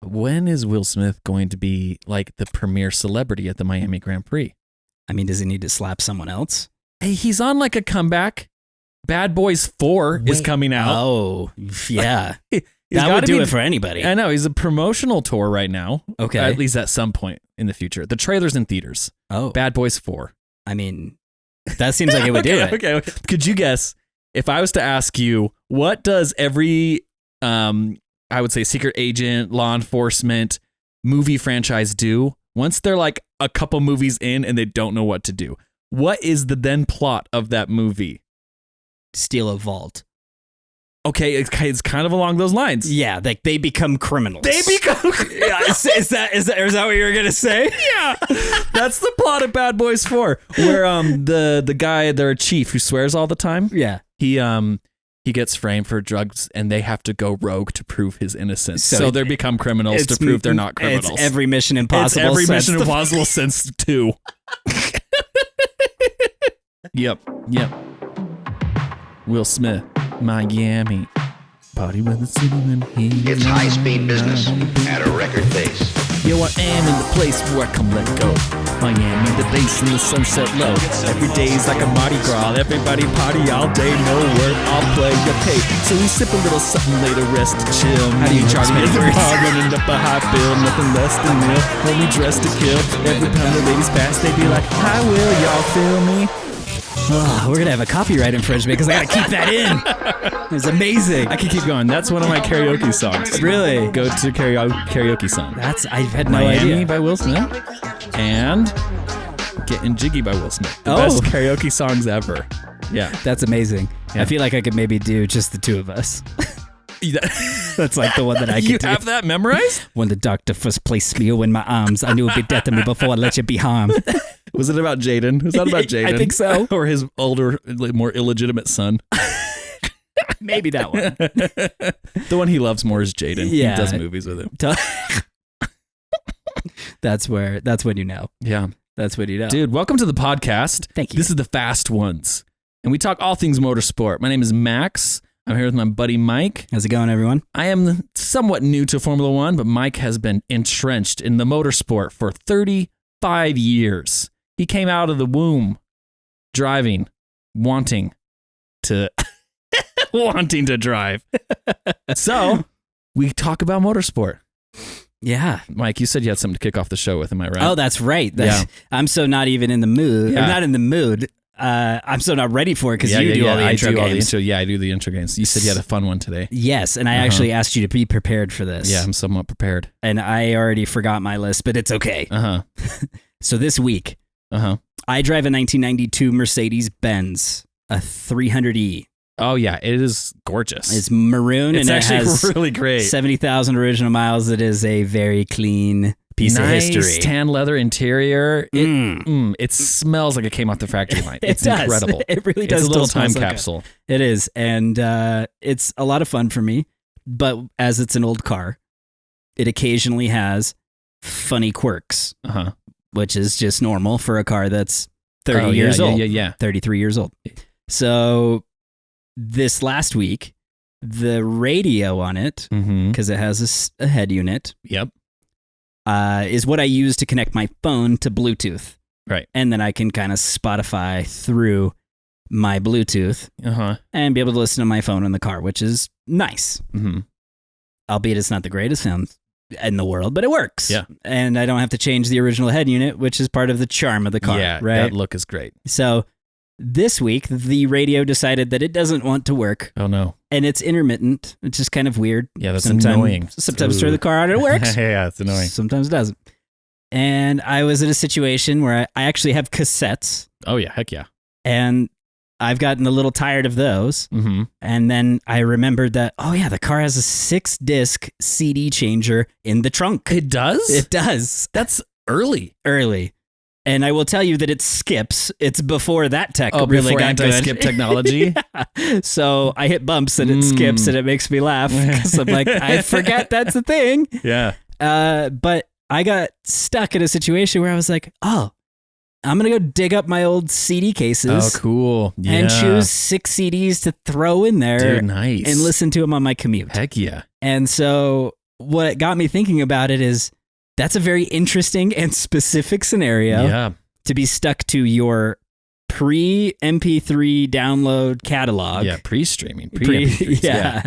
when is Will Smith going to be like the premier celebrity at the Miami Grand Prix? I mean, does he need to slap someone else? Hey, he's on like a comeback. Bad Boys 4 is coming out. Oh, yeah. He's that would do it for anybody. I know. He's a promotional tour right now. Okay. At least at some point in the future. The trailer's in theaters. Oh. Bad Boys 4. I mean, that seems like it would do it. Okay. Could you guess, if I was to ask you, what does every, I would say secret agent, law enforcement, movie franchise do once they're like a couple movies in and they don't know what to do? What is the then plot of that movie? Steal a vault. Okay, it's kind of along those lines. Yeah, like they become criminals. Yeah, is that what you were gonna say? Yeah, that's the plot of Bad Boys 4, where the guy, their chief, who swears all the time. Yeah, he gets framed for drugs, and they have to go rogue to prove his innocence. So they become criminals to prove they're not criminals. It's every Mission Impossible. It's every Mission Impossible since 2. Yep. Will Smith, Miami. Party with the city when he It's high-speed business at a record pace. Yo, I am in the place where I come let go. Miami, the base in the sunset low. Every day's like a Mardi Gras. Everybody party all day, no work, I'll play your pay. So we sip a little something later, rest to chill. How do you Charlie transmit in the words? bar, running up a high bill, nothing less than nil. Only dressed to kill. Every time the ladies pass, they be like, "Hi, Will, y'all feel me?" Oh, we're gonna have a copyright infringement because I gotta keep that in. It's amazing. I can keep going. That's one of my karaoke songs. Really? Go to karaoke song. I've had no Miami idea. by Will Smith and Getting Jiggy by Will Smith. The best karaoke songs ever. Yeah. That's amazing. Yeah. I feel like I could maybe do just the two of us. That's like the one that I could do. You have that memorized? When the doctor first placed me in my arms, I knew it'd be death to me before I let you be harmed. Was it about Jaden? Was that about Jaden? I think so. Or his older, more illegitimate son? Maybe that one. The one he loves more is Jaden. Yeah. He does movies with him. That's when you know. Yeah. That's when you know. Dude, welcome to the podcast. Thank you. This is the Fast Ones. And we talk all things motorsport. My name is Max. I'm here with my buddy Mike. How's it going, everyone? I am somewhat new to Formula One, but Mike has been entrenched in the motorsport for 35 years. He came out of the womb driving, wanting to drive. So we talk about motorsport. Yeah. Mike, you said you had something to kick off the show with, am I right? Oh, that's right. Yeah. I'm so not even in the mood. Yeah. I'm not in the mood. I'm so not ready for it because you do all the intro games. I do the intro games. You said you had a fun one today. Yes, and I actually asked you to be prepared for this. Yeah, I'm somewhat prepared. And I already forgot my list, but it's okay. So this week, I drive a 1992 Mercedes-Benz, a 300E. Oh, yeah, it is gorgeous. It's maroon It's and it actually has really great. 70,000 original miles. It is a very clean piece of history. Nice tan leather interior. It smells like it came off the factory line. It's does. incredible. It really does. It's a little still time smell so capsule. good. It is. And it's a lot of fun for me. But as it's an old car, it occasionally has funny quirks, which is just normal for a car that's 30 years old. Yeah. 33 years old. So this last week, the radio on it, because it has a head unit, is what I use to connect my phone to Bluetooth. Right. And then I can kind of Spotify through my Bluetooth and be able to listen to my phone in the car, which is nice. Albeit it's not the greatest sound in the world, but it works. Yeah. And I don't have to change the original head unit, which is part of the charm of the car. Yeah, right? that look is great. So this week, the radio decided that it doesn't want to work. Oh, no. And it's intermittent, which is kind of weird. Yeah, that's annoying. Sometimes turn the car on and it works. Yeah, it's annoying. Sometimes it doesn't. And I was in a situation where I actually have cassettes. Oh, yeah. Heck yeah. And I've gotten a little tired of those. And then I remembered that, the car has a 6-disc CD changer in the trunk. It does? It does. That's early. And I will tell you that it skips. It's before that tech really before got good. anti-skip technology? Yeah. So I hit bumps and it skips and it makes me laugh because I'm like, I forget that's a thing. Yeah. But I got stuck in a situation where I was like, I'm going to go dig up my old CD cases. Oh, cool. Yeah. And choose 6 CDs to throw in there. Dude, nice. And listen to them on my commute. Heck yeah. And so what got me thinking about it is that's a very interesting and specific scenario to be stuck to your pre-MP3 download catalog. Yeah, pre-streaming. Pre-MP3s, yeah.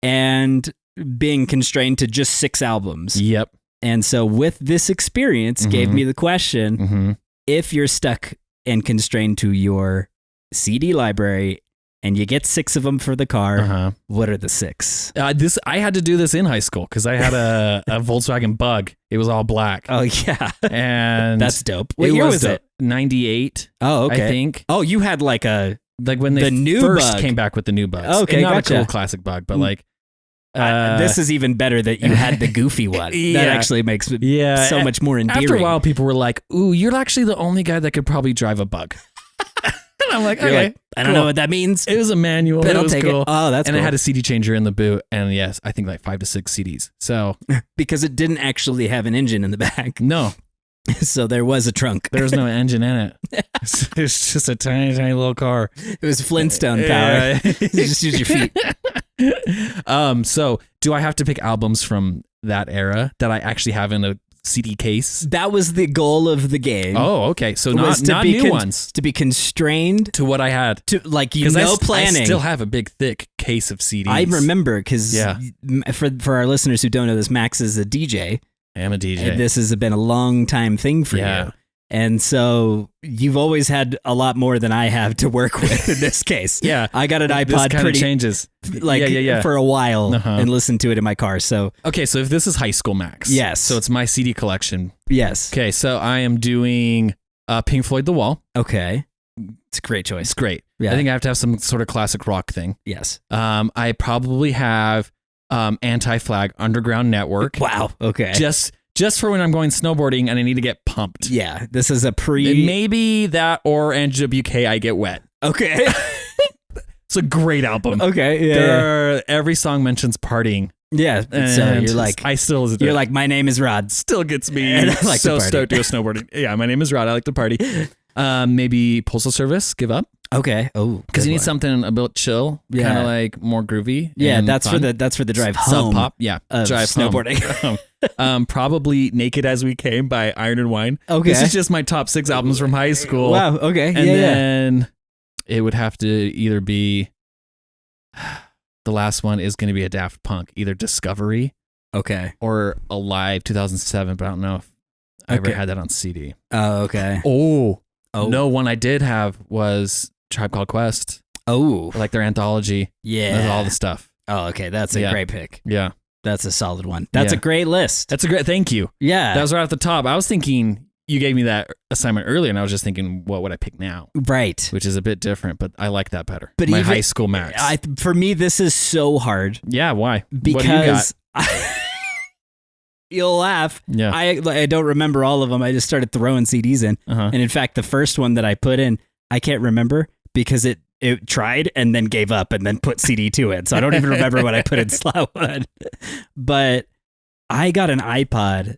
And being constrained to just 6 albums. Yep. And so with this experience gave me the question, if you're stuck and constrained to your CD library and you get 6 of them for the car, what are the 6? I had to do this in high school because I had a Volkswagen Bug. It was all black. Oh, yeah. And that's dope. What year was it? 98. Oh, okay. I think. Oh, you had like when they new first Bug came back with the new Bugs. Okay, and not gotcha. a cool classic Bug, but like. This is even better that you had the goofy one. That actually makes it so much more endearing. After a while, people were like, ooh, you're actually the only guy that could probably drive a Bug. And I'm like, okay, like, I don't know what that means. It was a manual. But it I'll was take cool. it. Oh, that's and cool. it had a CD changer in the boot. And yes, I think like 5 to 6 CDs. So because it didn't actually have an engine in the back. No. So there was a trunk. There was no engine in it. It's just a tiny, tiny little car. It was Flintstone power. You just use your feet. So do I have to pick albums from that era that I actually have in a CD case? That was the goal of the game. Oh, okay. So not new ones. To be constrained to what I had. To like planning. I still have a big thick case of CDs. I remember because for our listeners who don't know this, Max is a DJ. I am a DJ. This has been a long time thing for you. And so you've always had a lot more than I have to work with in this case. Yeah. I got an iPod pretty changes. Like for a while and listened to it in my car. So okay, so if this is high school, Max. Yes. So it's my CD collection. Yes. Okay, so I am doing Pink Floyd The Wall. Okay. It's a great choice. It's great. Yeah. I think I have to have some sort of classic rock thing. Yes. I probably have Anti-Flag Underground Network. Wow. Okay. Just for when I'm going snowboarding and I need to get pumped. Yeah, this is a maybe that or NWK I Get Wet. Okay. It's a great album. Okay, yeah. Every song mentions partying. Yeah, so you're like, you're like, my name is Rod. Still gets me like so stoked to go snowboarding. Yeah, my name is Rod. I like to party. Maybe Postal Service, Give Up. Okay. Oh, because you need something a bit chill, kind of like more groovy. Yeah, that's fun. for the drive home. Sub pop. Yeah, drive snowboarding. Probably Naked as We Came by Iron and Wine. Okay, this is just my top 6 albums from high school. Wow. Okay, and then it would have to either be the last one is going to be a Daft Punk, either Discovery, or Alive 2007. But I don't know if I ever had that on CD. Oh, okay. Oh. No, one I did have was Tribe Called Quest. Oh. Like their anthology. Yeah. That's all the stuff. Oh, okay. That's a great pick. Yeah. That's a solid one. That's a great list. That's a great, thank you. Yeah. That was right off the top. I was thinking, you gave me that assignment earlier and I was just thinking, what would I pick now? Right. Which is a bit different, but I like that better. But my high school Max. For me, this is so hard. Yeah, why? Because what do you got? You'll laugh. Yeah. I don't remember all of them. I just started throwing CDs in. And in fact, the first one that I put in, I can't remember because it tried and then gave up and then put CD to it. So I don't even remember what I put in slot one. But I got an iPod.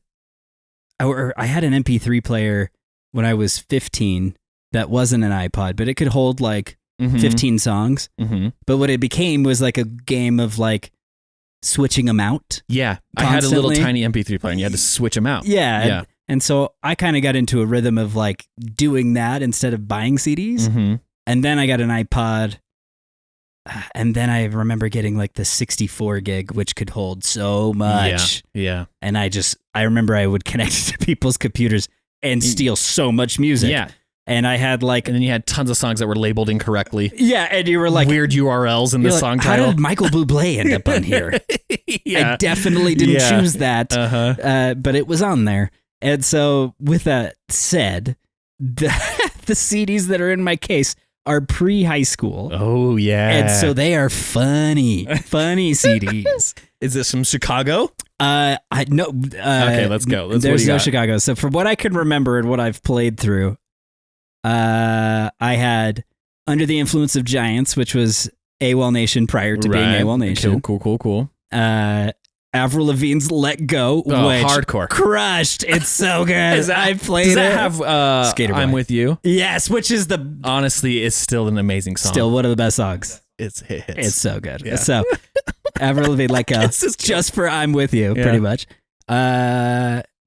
I had an MP3 player when I was 15 that wasn't an iPod, but it could hold like 15 songs. But what it became was like a game of like switching them out. Yeah. I had a little tiny MP3 player and you had to switch them out. Yeah. And so I kind of got into a rhythm of like doing that instead of buying CDs. And then I got an iPod. And then I remember getting like the 64 gig, which could hold so much. Yeah. And I remember I would connect it to people's computers and steal so much music. Yeah. And I had like... And then you had tons of songs that were labeled incorrectly. Yeah, and you were like... Weird URLs in the song title. How did Michael Bublé end up on here? I definitely didn't choose that, but it was on there. And so with that said, the CDs that are in my case are pre-high school. Oh, yeah. And so they are funny CDs. Is this from Chicago? No. Okay, let's go. There's no Chicago. So from what I can remember and what I've played through, I had Under the Influence of Giants, which was AWOL Nation prior to being AWOL Nation. Cool. Avril Lavigne's Let Go, which hardcore. Crushed. It's so good. I played does it. That have Skater Boy. I'm With You? Yes, which is honestly, it's still an amazing song. Still one of the best songs. It's hits. It's so good. Yeah. So Avril Lavigne, Let Go. Just for I'm With You, pretty much.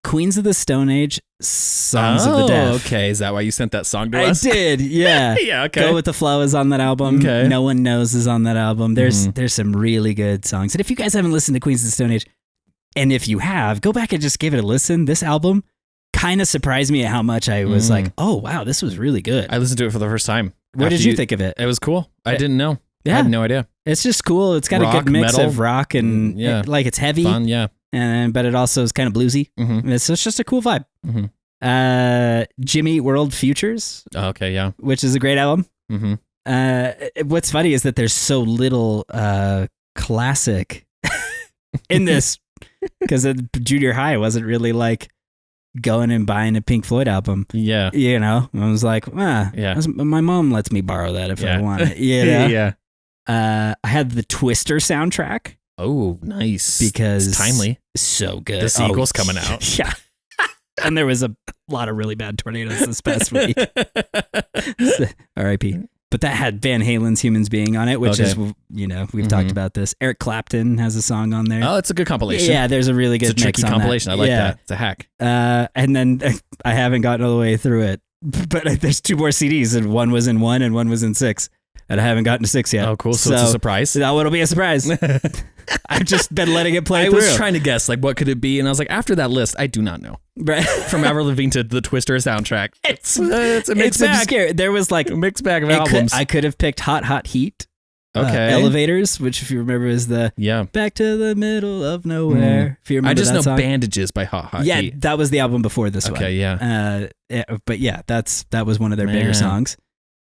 Queens of the Stone Age, Songs of the Deaf. Okay. Is that why you sent that song to us? I did, yeah. Yeah, okay. Go With the Flow is on that album. Okay. No One Knows is on that album. There's some really good songs. And if you guys haven't listened to Queens of the Stone Age, and if you have, go back and just give it a listen. This album kind of surprised me at how much I was like, oh, wow, this was really good. I listened to it for the first time. What did you think of it? It was cool. I didn't know. Yeah. I had no idea. It's just cool. It's got Rock, a good mix metal. of rock and it's heavy. Fun, yeah. But it also is kind of bluesy. So it's just a cool vibe. Jimmy Eat World Futures. Okay, yeah. Which is a great album. What's funny is that there's so little classic in this, because at junior high I wasn't really like going and buying a Pink Floyd album. Yeah. You know, I was like, my mom lets me borrow that if I want it. You know? Yeah. I had the Twister soundtrack. Oh, nice. Because it's timely. So good. The sequel's coming out. Yeah. And there was a lot of really bad tornadoes this past week. R.I.P. But that had Van Halen's Humans Being on it, which is, you know, we've talked about this. Eric Clapton has a song on there. Oh, it's a good compilation. Yeah, there's a really good it's a tricky compilation. That. I like that. It's a hack. And then I haven't gotten all the way through it, but there's 2 more CDs, and one was in 1 and one was in 6. And I haven't gotten to 6 yet. Oh, cool. So it's a surprise. No, it'll be a surprise. I've just been letting it play through. I was trying to guess, like, what could it be? And I was like, after that list, I do not know. Right. From Avril Lavigne to the Twister soundtrack. It's a mixed bag. Obscure. There was like a mixed bag of albums. I could have picked Hot Hot Heat. Okay. Elevators, which if you remember is the Back to the Middle of Nowhere. If you remember I just that know song. Bandages by Hot Hot Heat. Yeah, that was the album before this one. Okay, yeah. But yeah, that was one of their bigger songs.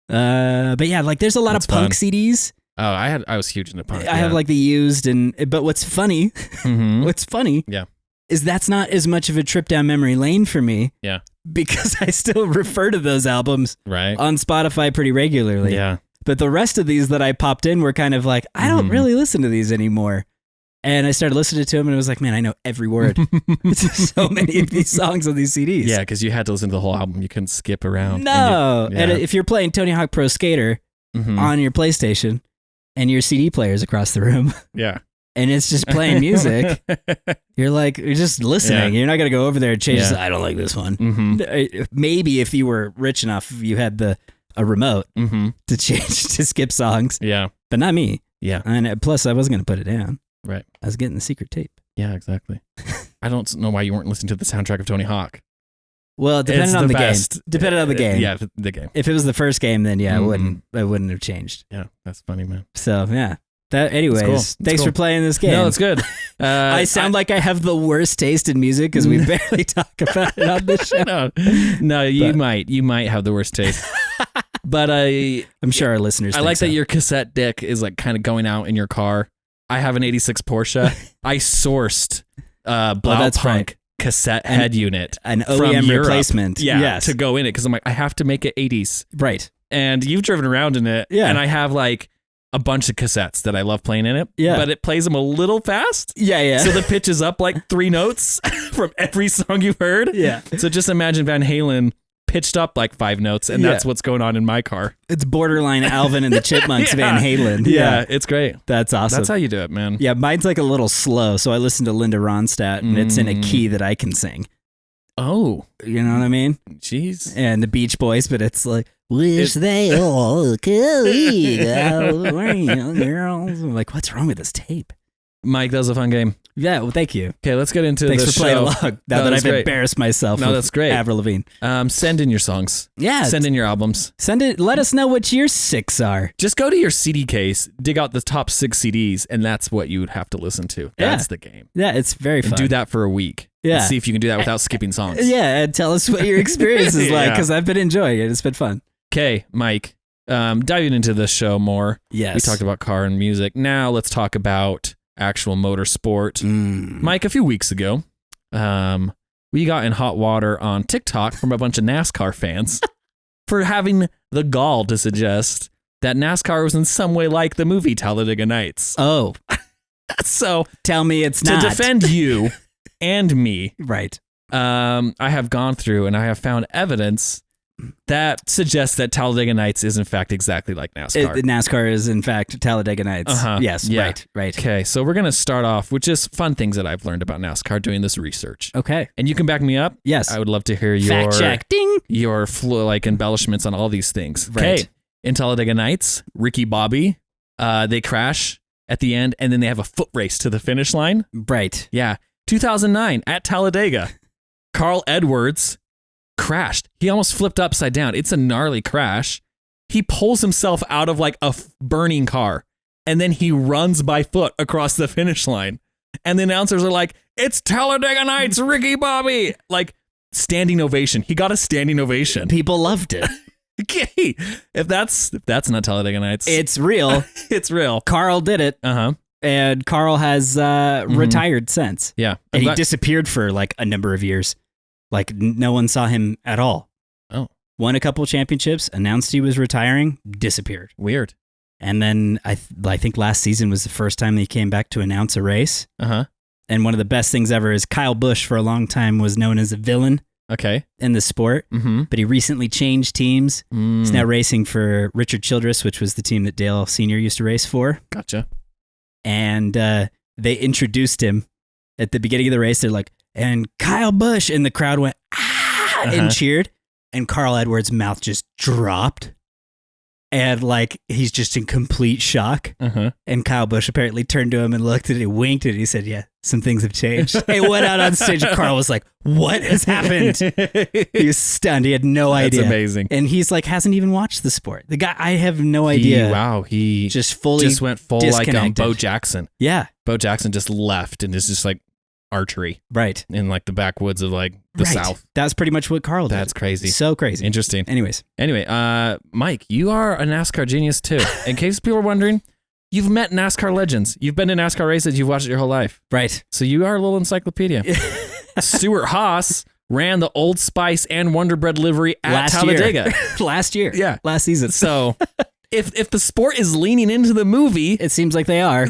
But yeah, like there's a lot of punk CDs. Oh, I was huge into punk. I have like the Used but what's funny, is that's not as much of a trip down memory lane for me. Yeah. Because I still refer to those albums on Spotify pretty regularly. Yeah. But the rest of these that I popped in were kind of like, I don't really listen to these anymore. And I started listening to them and it was like, man, I know every word. It's so many of these songs on these CDs. Yeah, because you had to listen to the whole album. You couldn't skip around. No. And if you're playing Tony Hawk Pro Skater on your PlayStation and your CD player's across the room. Yeah. And it's just playing music. You're just listening. Yeah. You're not going to go over there and change this. I don't like this one. Maybe if you were rich enough, you had a remote to change, to skip songs. Yeah. But not me. Yeah. And plus I wasn't going to put it down. Right. I was getting the secret tape. Yeah, exactly. I don't know why you weren't listening to the soundtrack of Tony Hawk. Well, depending on the game. Depending on the game. Yeah, the game. If it was the first game, then I wouldn't have changed. Yeah, that's funny, man. So yeah. Anyways, cool. Thanks for playing this game. No, it's good. I sound like I have the worst taste in music because we barely talk about it on this show. No, you might have the worst taste. But I'm sure our listeners. I like that your cassette deck is like kind of going out in your car. I have an '86 Porsche. I sourced Blaupunk cassette head unit, an OEM Europe. Replacement. To go in it because I'm like, I have to make it 80s. Right. And you've driven around in it. Yeah. And I have like a bunch of cassettes that I love playing in it. Yeah. But it plays them a little fast. Yeah. So the pitch is up like 3 notes from every song you've heard. Yeah. So just imagine Van Halen pitched up like 5 notes, and that's what's going on in my car. It's borderline Alvin and the Chipmunks Van Halen. Yeah, it's great. That's awesome. That's how you do it, man. Yeah, mine's like a little slow, so I listen to Linda Ronstadt, and it's in a key that I can sing. Oh. You know what I mean? Jeez. And the Beach Boys, but it's like, wish they all could eat all the rain, girls. I'm like, what's wrong with this tape? Mike, that was a fun game. Yeah, well, thank you. Okay, let's get into Thanks the for playing show. along. Now that I've embarrassed myself. No, that's great. Avril Lavigne. Send in your songs. Yeah. Send in your albums. Send it. Let us know what your 6 are. Just go to your CD case, dig out the top 6 CDs, and that's what you would have to listen to. That's the game. Yeah, it's very fun. And do that for a week. Yeah. And see if you can do that without skipping songs. Yeah, and tell us what your experience is like, because I've been enjoying it. It's been fun. Okay, Mike, diving into this show more. Yes. We talked about car and music. Now let's talk about actual motorsport. Mike, a few weeks ago, we got in hot water on TikTok from a bunch of NASCAR fans for having the gall to suggest that NASCAR was in some way like the movie Talladega Nights. Oh. So tell me it's not. To defend you and me, right. I have gone through and I have found evidence That suggests that Talladega Nights is in fact exactly like NASCAR. NASCAR is in fact Talladega Nights. Yes, yeah. right. Okay, so we're going to start off with just fun things that I've learned about NASCAR doing this research. Okay. And you can back me up? Yes. I would love to hear your fact check. Ding. Your embellishments on all these things. Right. Okay. In Talladega Nights, Ricky Bobby, they crash at the end and then they have a foot race to the finish line. Right. Yeah. 2009 at Talladega, Carl Edwards crashed. He almost flipped upside down. It's a gnarly crash. He pulls himself out of like a burning car and then he runs by foot across the finish line. And the announcers are like, "It's Talladega Nights, Ricky Bobby." Like standing ovation. He got a standing ovation. People loved it. Okay. If that's not Talladega Nights. It's real. It's real. Carl did it. Uh-huh. And Carl has retired since. Yeah. And he disappeared for like a number of years. Like no one saw him at all. Oh. Won a couple championships, announced he was retiring, disappeared. Weird. And then I think last season was the first time he came back to announce a race. Uh-huh. And one of the best things ever is Kyle Busch for a long time was known as a villain. Okay. In the sport. Mm-hmm. But he recently changed teams. He's now racing for Richard Childress, which was the team that Dale Sr. used to race for. Gotcha. And they introduced him at the beginning of the race. They're like, "And Kyle Busch," and the crowd went, "Ah," and cheered. And Carl Edwards' mouth just dropped. And like, he's just in complete shock. Uh-huh. And Kyle Busch apparently turned to him and looked at it, winked, and he said, "Yeah, some things have changed." He went out on stage and Carl was like, "What has happened?" He was stunned. He had no idea. That's amazing. And he's like, hasn't even watched the sport. The guy, I have no idea. He just went full like Bo Jackson. Yeah. Bo Jackson just left and is just like archery. Right. In like the backwoods of like the South. That's pretty much what Carl did. That's crazy. So crazy. Interesting. Anyway, Mike, you are a NASCAR genius too. In case people are wondering, you've met NASCAR legends. You've been to NASCAR races. You've watched it your whole life. Right. So you are a little encyclopedia. Stuart Haas ran the Old Spice and Wonder Bread livery at Talladega. Last year. Yeah. Last season. So if the sport is leaning into the movie, it seems like they are.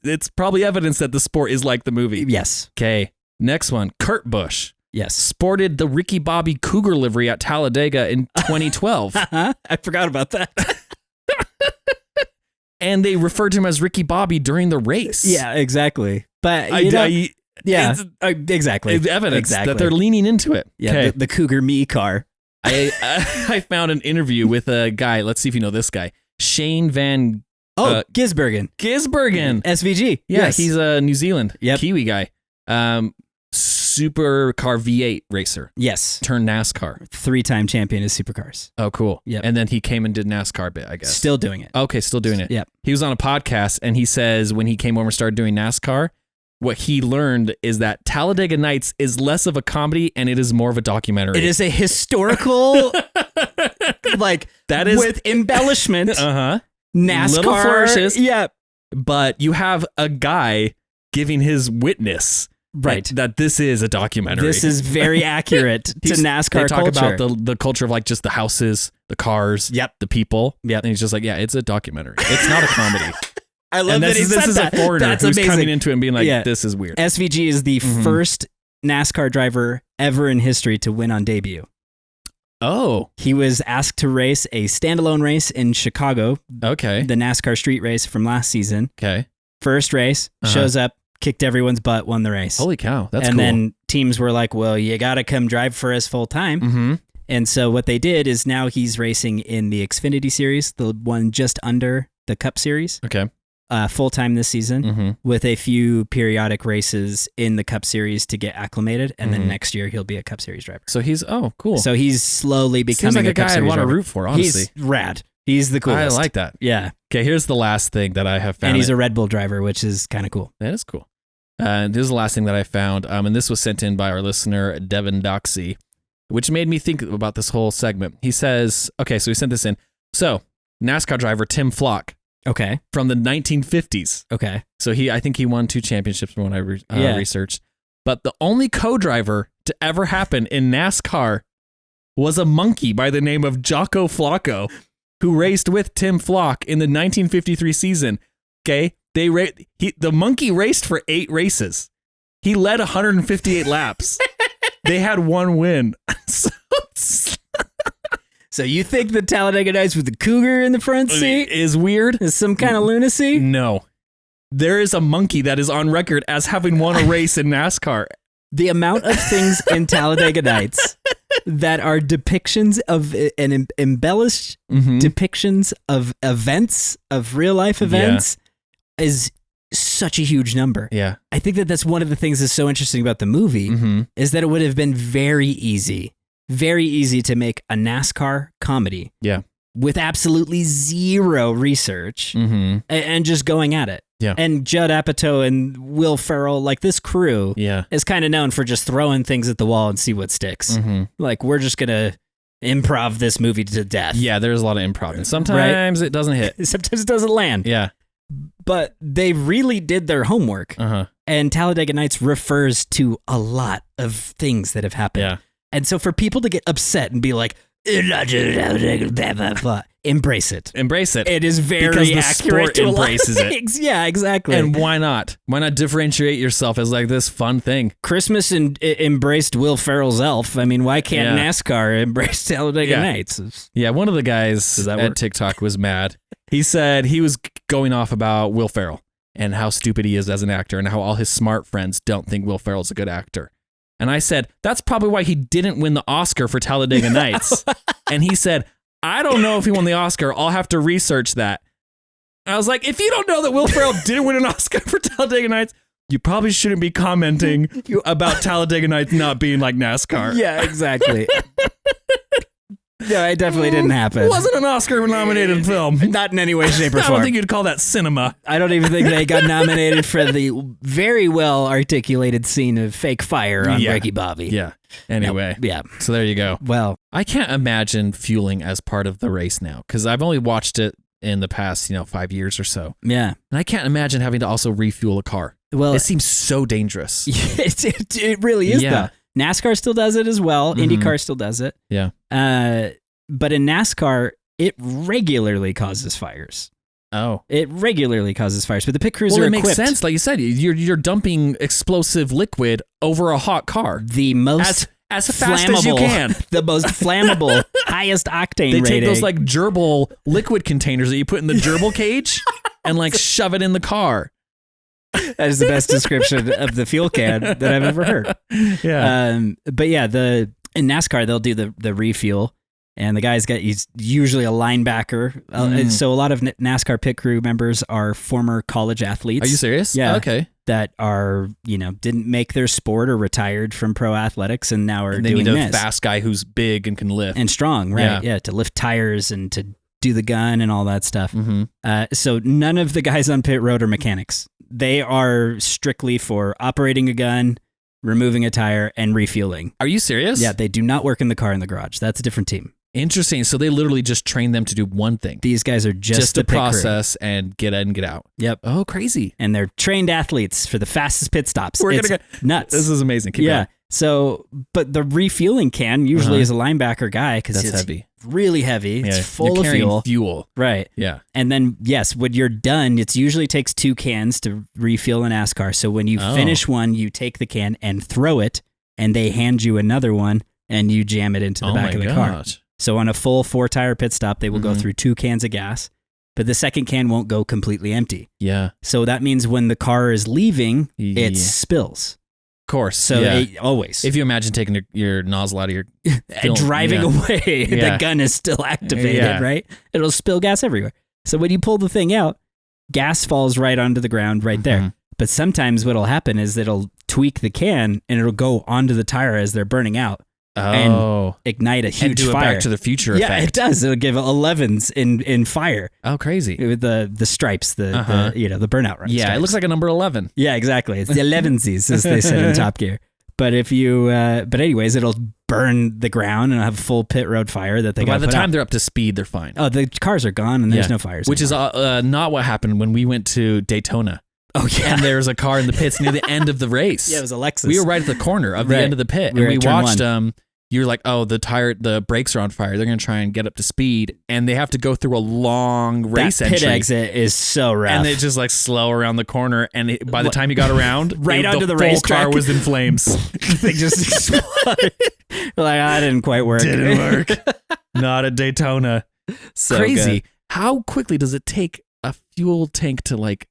It's probably evidence that the sport is like the movie. Yes. Okay. Next one, Kurt Busch. Yes. Sported the Ricky Bobby Cougar livery at Talladega in 2012. I forgot about that. And they referred to him as Ricky Bobby during the race. Yeah, exactly. But exactly. It's evidence that they're leaning into it. Yeah, the Cougar Me car. I found an interview with a guy. Let's see if you know this guy, Shane Van. Gisbergen. SVG. Yeah, yes. He's a New Zealand Kiwi guy. Supercar V8 racer. Yes. Turned NASCAR. 3-time champion of supercars. Oh, cool. Yep. And then he came and did NASCAR bit, I guess. Still doing it. Okay, still doing it. Yep. He was on a podcast and he says when he came over and started doing NASCAR, what he learned is that Talladega Nights is less of a comedy and it is more of a documentary. It is a historical, like, that is with embellishment. Uh-huh. NASCAR. Little flourishes. Yeah. But you have a guy giving his witness. Right. That this is a documentary. This is very accurate to NASCAR culture. They talk about the culture of like just the houses, the cars, the people. Yep. And he's just like, yeah, it's a documentary. It's not a comedy. I love that this is a foreigner who's coming into it and being like, this is weird. SVG is the first NASCAR driver ever in history to win on debut. Oh. He was asked to race a standalone race in Chicago. Okay. The NASCAR street race from last season. Okay. First race, shows up, kicked everyone's butt, won the race. Holy cow. That's cool. And then teams were like, well, you got to come drive for us full time. Mm-hmm. And so what they did is now he's racing in the Xfinity Series, the one just under the Cup Series. Okay. Full time this season with a few periodic races in the Cup Series to get acclimated. And then next year he'll be a Cup Series driver. So he's, cool. So he's slowly becoming Seems like a Cup guy Series I'd want to driver. root for, honestly. He's rad. He's the coolest. I like that. Yeah. Okay, here's the last thing that I have found. And he's a Red Bull driver, which is kind of cool. That is cool. And this is the last thing that I found. And this was sent in by our listener, Devin Doxey, which made me think about this whole segment. He says, okay, so he sent this in. So, NASCAR driver Tim Flock. Okay. From the 1950s. Okay. So I think he won 2 championships from what I researched. But the only co-driver to ever happen in NASCAR was a monkey by the name of Jocko Flocko, who raced with Tim Flock in the 1953 season. Okay. The monkey raced for 8 races. He led 158 laps. They had 1 win. So you think the Talladega Nights with the cougar in the front seat is weird? Is some kind of lunacy? No. There is a monkey that is on record as having won a race in NASCAR. The amount of things in Talladega Nights that are depictions of and embellished depictions of events, of real life events, is such a huge number. Yeah. I think that that's one of the things that's so interesting about the movie is that it would have been very easy to make a NASCAR comedy. Yeah. With absolutely zero research and just going at it. Yeah. And Judd Apatow and Will Ferrell, like this crew is kind of known for just throwing things at the wall and see what sticks. Like, we're just going to improv this movie to death. Yeah, there's a lot of improv. And sometimes it doesn't hit. Sometimes it doesn't land. Yeah. But they really did their homework. And Talladega Nights refers to a lot of things that have happened. Yeah. And so for people to get upset and be like, embrace it. Embrace it. It is very because the accurate. Sport embraces it. Yeah, exactly. And why not? Why not differentiate yourself as like this fun thing? Christmas embraced Will Ferrell's Elf. I mean, why can't NASCAR embrace Talladega Nights? Yeah, one of the guys at TikTok was mad. He said he was going off about Will Ferrell and how stupid he is as an actor and how all his smart friends don't think Will Ferrell's a good actor. And I said, that's probably why he didn't win the Oscar for Talladega Nights. And he said, I don't know if he won the Oscar. I'll have to research that. I was like, if you don't know that Will Ferrell didn't win an Oscar for Talladega Nights, you probably shouldn't be commenting about Talladega Nights not being like NASCAR. Yeah, exactly. Yeah, it definitely didn't happen. It wasn't an Oscar-nominated film. Not in any way, shape, or form. I don't think you'd call that cinema. I don't even think they got nominated for the very well-articulated scene of fake fire on Ricky Bobby. Yeah. Anyway. Yeah. So there you go. Well, I can't imagine fueling as part of the race now because I've only watched it in the past, 5 years or so. Yeah. And I can't imagine having to also refuel a car. Well, it seems so dangerous. It really is, though. NASCAR still does it as well. IndyCar still does it. Yeah. But in NASCAR, it regularly causes fires. Oh. It regularly causes fires. But the pit crews are equipped. Well, it makes sense. Like you said, you're dumping explosive liquid over a hot car. The most as fast as you can. The most flammable, highest octane rating. They take those like gerbil liquid containers that you put in the gerbil cage and like shove it in the car. That is the best description of the fuel can that I've ever heard. Yeah. But yeah, in NASCAR, they'll do the refuel, and the guy's he's usually a linebacker. So a lot of NASCAR pit crew members are former college athletes. Are you serious? Yeah. Okay. That are, didn't make their sport or retired from pro athletics and now are doing this. They need a fast guy who's big and can lift. And strong, right? Yeah, to lift tires and to do the gun and all that stuff. So none of the guys on pit road are mechanics. They are strictly for operating a gun, removing a tire, and refueling. Are you serious? Yeah, they do not work in the car in the garage. That's a different team. Interesting. So they literally just train them to do one thing. These guys are just to process and get in and get out. Yep. Oh, crazy. And they're trained athletes for the fastest pit stops. We're gonna get nuts. This is amazing. Keep going. So, but the refueling can usually is a linebacker guy because it's heavy. Really heavy. It's full of fuel. Right. Yeah. And then, yes, when you're done, it usually takes 2 cans to refuel a NASCAR. So when you finish one, you take the can and throw it, and they hand you another one, and you jam it into the back of the car. So on a full 4-tire pit stop, they will go through 2 cans of gas, but the second can won't go completely empty. Yeah. So that means when the car is leaving, it spills. Of course. So always. If you imagine taking your nozzle out of your and driving away, the gun is still activated, right? It'll spill gas everywhere. So when you pull the thing out, gas falls right onto the ground right there. But sometimes what'll happen is it'll tweak the can and it'll go onto the tire as they're burning out. And ignite a huge and do fire. Back to the Future effect. Yeah, it does. It'll give 11s in fire. Oh, crazy! With the stripes, the burnout run. Yeah, stripes. It looks like a number 11. Yeah, exactly. It's the 11sies, as they said in Top Gear. But if you, but anyways, it'll burn the ground and have a full pit road fire that they. By the time they're up to speed, they're fine. Oh, the cars are gone and there's no fires. Which anymore. Is not what happened when we went to Daytona. Oh yeah, and there was a car in the pits near the end of the race. Yeah, it was a Lexus. We were right at the corner of the end of the pit, and we watched You're like, oh, the brakes are on fire. They're going to try and get up to speed, and they have to go through a long race that entry. Pit exit is so rough, and they just like slow around the corner. And by the time you got around, onto the racetrack, car was in flames. They just exploded. Like, that didn't quite work. Didn't work. Not at Daytona. So Crazy. good. How quickly does it take a fuel tank to like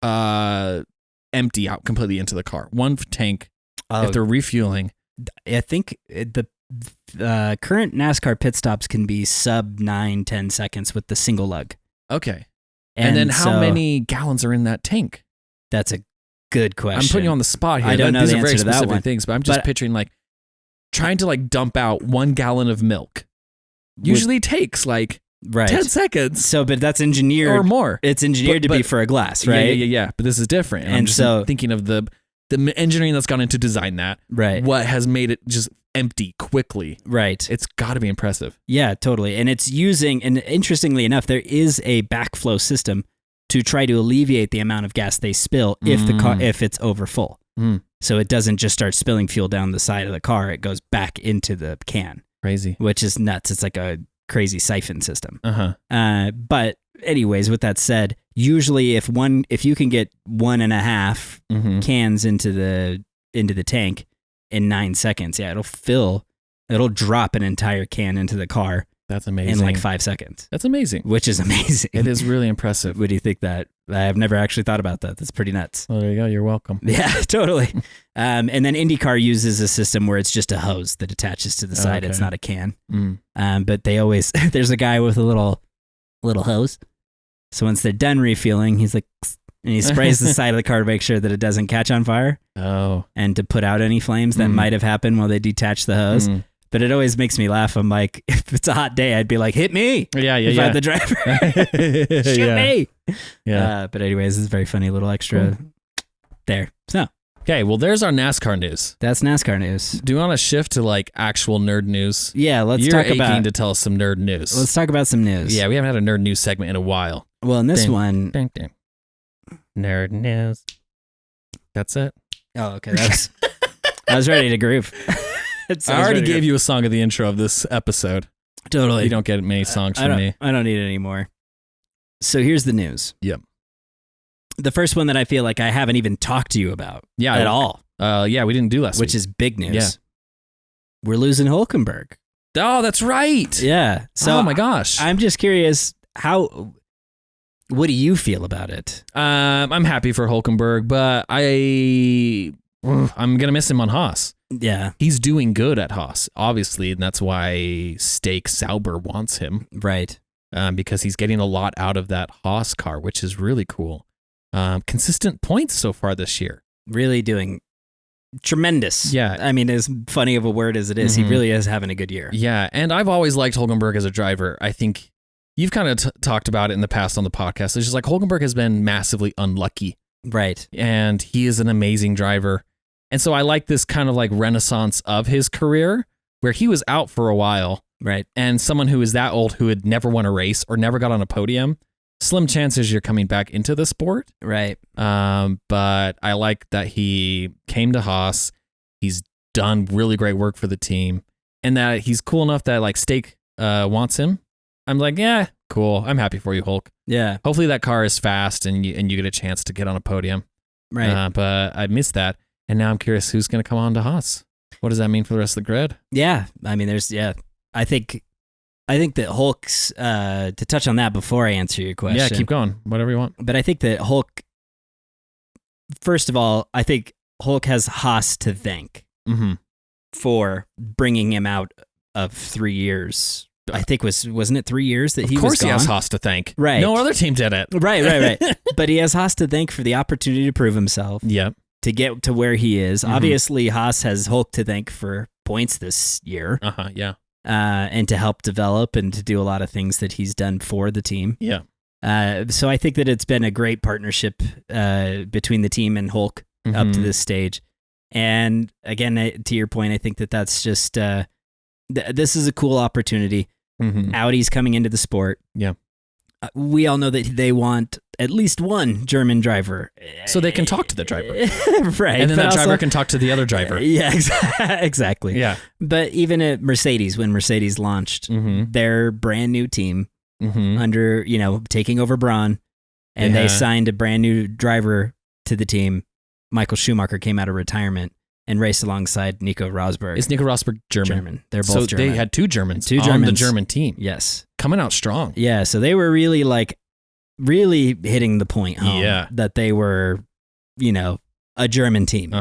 empty out completely into the car? One tank, if they're refueling. I think the current NASCAR pit stops can be sub 9-10 seconds with the single lug. Okay. And then how many gallons are in that tank? That's a good question. I'm putting you on the spot here. I don't know These the are very answer to that specific one. things, but I'm just picturing like trying to like dump out 1 gallon of milk. Usually takes like 10 seconds. So, but that's engineered. Or more. It's engineered to be for a glass, right? Yeah. But this is different. And I'm just so thinking of the engineering that's gone into design that. Right. What has made it just empty quickly. Right. It's got to be impressive. Yeah, totally. And it's using, and interestingly enough, there is a backflow system to try to alleviate the amount of gas they spill if it's over full. So it doesn't just start spilling fuel down the side of the car. It goes back into the can. Crazy. Which is nuts. It's like a crazy siphon system. But anyways, with that said, usually if you can get 1.5 cans into the tank in 9 seconds, it'll drop an entire can into the car. That's amazing. In like 5 seconds. That's amazing. Which is amazing. It is really impressive. What do you think that? I've never actually thought about that. That's pretty nuts. Oh, there you go. You're welcome. Yeah, totally. And then IndyCar uses a system where it's just a hose that attaches to the side. It's not a can. But they always, there's a guy with a little hose. So once they're done refueling, he's like, and he sprays the side of the car to make sure that it doesn't catch on fire. Oh. And to put out any flames that might have happened while they detach the hose. But it always makes me laugh. I'm like, if it's a hot day, I'd be like, hit me. Yeah. If I'm the driver. Shoot me. Yeah. But anyways, it's a very funny little extra there. So. Okay, well, there's our NASCAR news. That's NASCAR news. Do you want to shift to like actual nerd news? Yeah, let's You're talk aching about to tell us some nerd news. Let's talk about some news. Yeah, we haven't had a nerd news segment in a while. Well, in this one, nerd news. That's it. Oh, okay. I was ready to groove. I already gave you a song of the intro of this episode. Totally. You don't get many songs from me. I don't need it anymore. So here's the news. Yep. The first one that I feel like I haven't even talked to you about at all. Yeah, we didn't do last week. Which is big news. Yeah. We're losing Hulkenberg. Oh, that's right. Yeah. So oh my gosh. I'm just curious, what do you feel about it? I'm happy for Hulkenberg, but I'm going to miss him on Haas. Yeah. He's doing good at Haas, obviously, and that's why Steak Sauber wants him. Right. Because he's getting a lot out of that Haas car, which is really cool. Consistent points so far this year. Really doing tremendous. Yeah. I mean, as funny of a word as it is, he really is having a good year. Yeah, and I've always liked Hulkenberg as a driver. I think you've kind of talked about it in the past on the podcast. It's just like Hulkenberg has been massively unlucky. Right. And he is an amazing driver. And so I like this kind of like renaissance of his career where he was out for a while. Right. And someone who is that old who had never won a race or never got on a podium, slim chances you're coming back into the sport. Right. But I like that he came to Haas. He's done really great work for the team and that he's cool enough that like Steak wants him. I'm like, yeah, cool. I'm happy for you, Hulk. Yeah. Hopefully that car is fast and you get a chance to get on a podium. Right. But I missed that. And now I'm curious who's going to come on to Haas. What does that mean for the rest of the grid? Yeah. I mean, I think that Hulk's, to touch on that before I answer your question. Yeah, keep going. Whatever you want. But I think that Hulk, first of all, I think Hulk has Haas to thank for bringing him out of 3 years. I think wasn't it 3 years that he was gone? Of course he has Haas to thank. Right. No other team did it. Right. But he has Haas to thank for the opportunity to prove himself. Yep. To get to where he is. Obviously, Haas has Hulk to thank for points this year. Yeah. And to help develop and to do a lot of things that he's done for the team. Yeah. So I think that it's been a great partnership between the team and Hulk up to this stage. And again, to your point, I think that that's just, this is a cool opportunity. Audi's coming into the sport. Yeah. We all know that they want at least one German driver. So they can talk to the driver. Right. And then that driver can talk to the other driver. Yeah, exactly. Yeah. But even at Mercedes, when Mercedes launched their brand new team under, taking over Braun, and they signed a brand new driver to the team, Michael Schumacher came out of retirement. and race alongside Nico Rosberg. Is Nico Rosberg German? They're both German. So they had 2 Germans on the German team. Yes. Coming out strong. Yeah, so they were really hitting the point home that they were, a German team.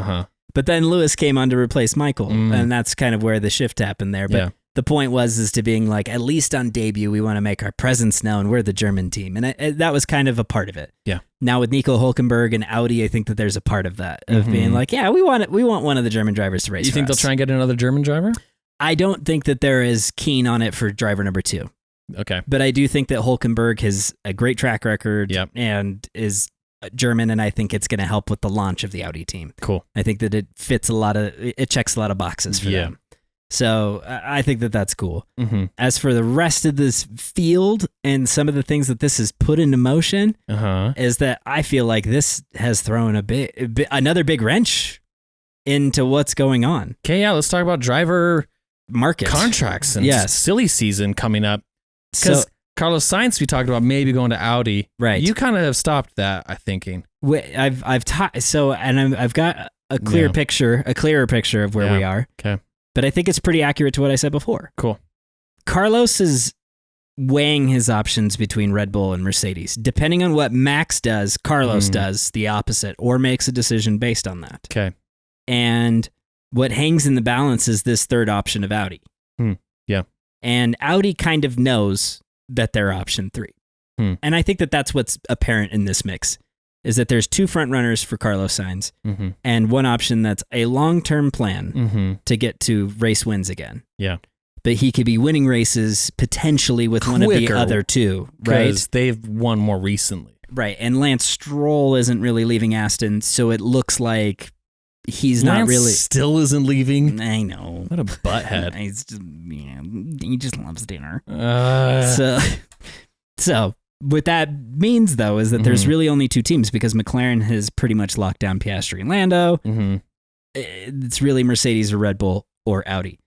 But then Lewis came on to replace Michael, and that's kind of where the shift happened there. But the point is to being like, at least on debut, we want to make our presence known. We're the German team. And that was kind of a part of it. Yeah. Now with Nico Hulkenburg and Audi, I think that there's a part of that, of being like, we want one of the German drivers to race. You think they'll try and get another German driver? I don't think that they're as keen on it for driver number 2. Okay. But I do think that Hulkenberg has a great track record and is German, and I think it's going to help with the launch of the Audi team. Cool. I think that it checks a lot of boxes for them. So I think that that's cool. As for the rest of this field and some of the things that this has put into motion, is that I feel like this has thrown another big wrench into what's going on. Okay, yeah, let's talk about driver market contracts and silly season coming up. Because Carlos Sainz, we talked about maybe going to Audi. Right. You kind of have stopped that, I'm thinking. I've got a clearer picture of where we are. Okay. But I think it's pretty accurate to what I said before. Cool. Carlos is weighing his options between Red Bull and Mercedes. Depending on what Max does, Carlos does the opposite or makes a decision based on that. Okay. And what hangs in the balance is this third option of Audi. Yeah. And Audi kind of knows that they're option 3. And I think that that's what's apparent in this mix, is that there's 2 front runners for Carlos Sainz and one option that's a long-term plan to get to race wins again. Yeah. But he could be winning races potentially with one of the other 2, right? Because they've won more recently. Right. And Lance Stroll isn't really leaving Aston, so it looks like he's not really... still isn't leaving? I know. What a butthead. He just loves dinner. So what that means, though, is that there's really only 2 teams, because McLaren has pretty much locked down Piastri and Lando. It's really Mercedes or Red Bull or Audi.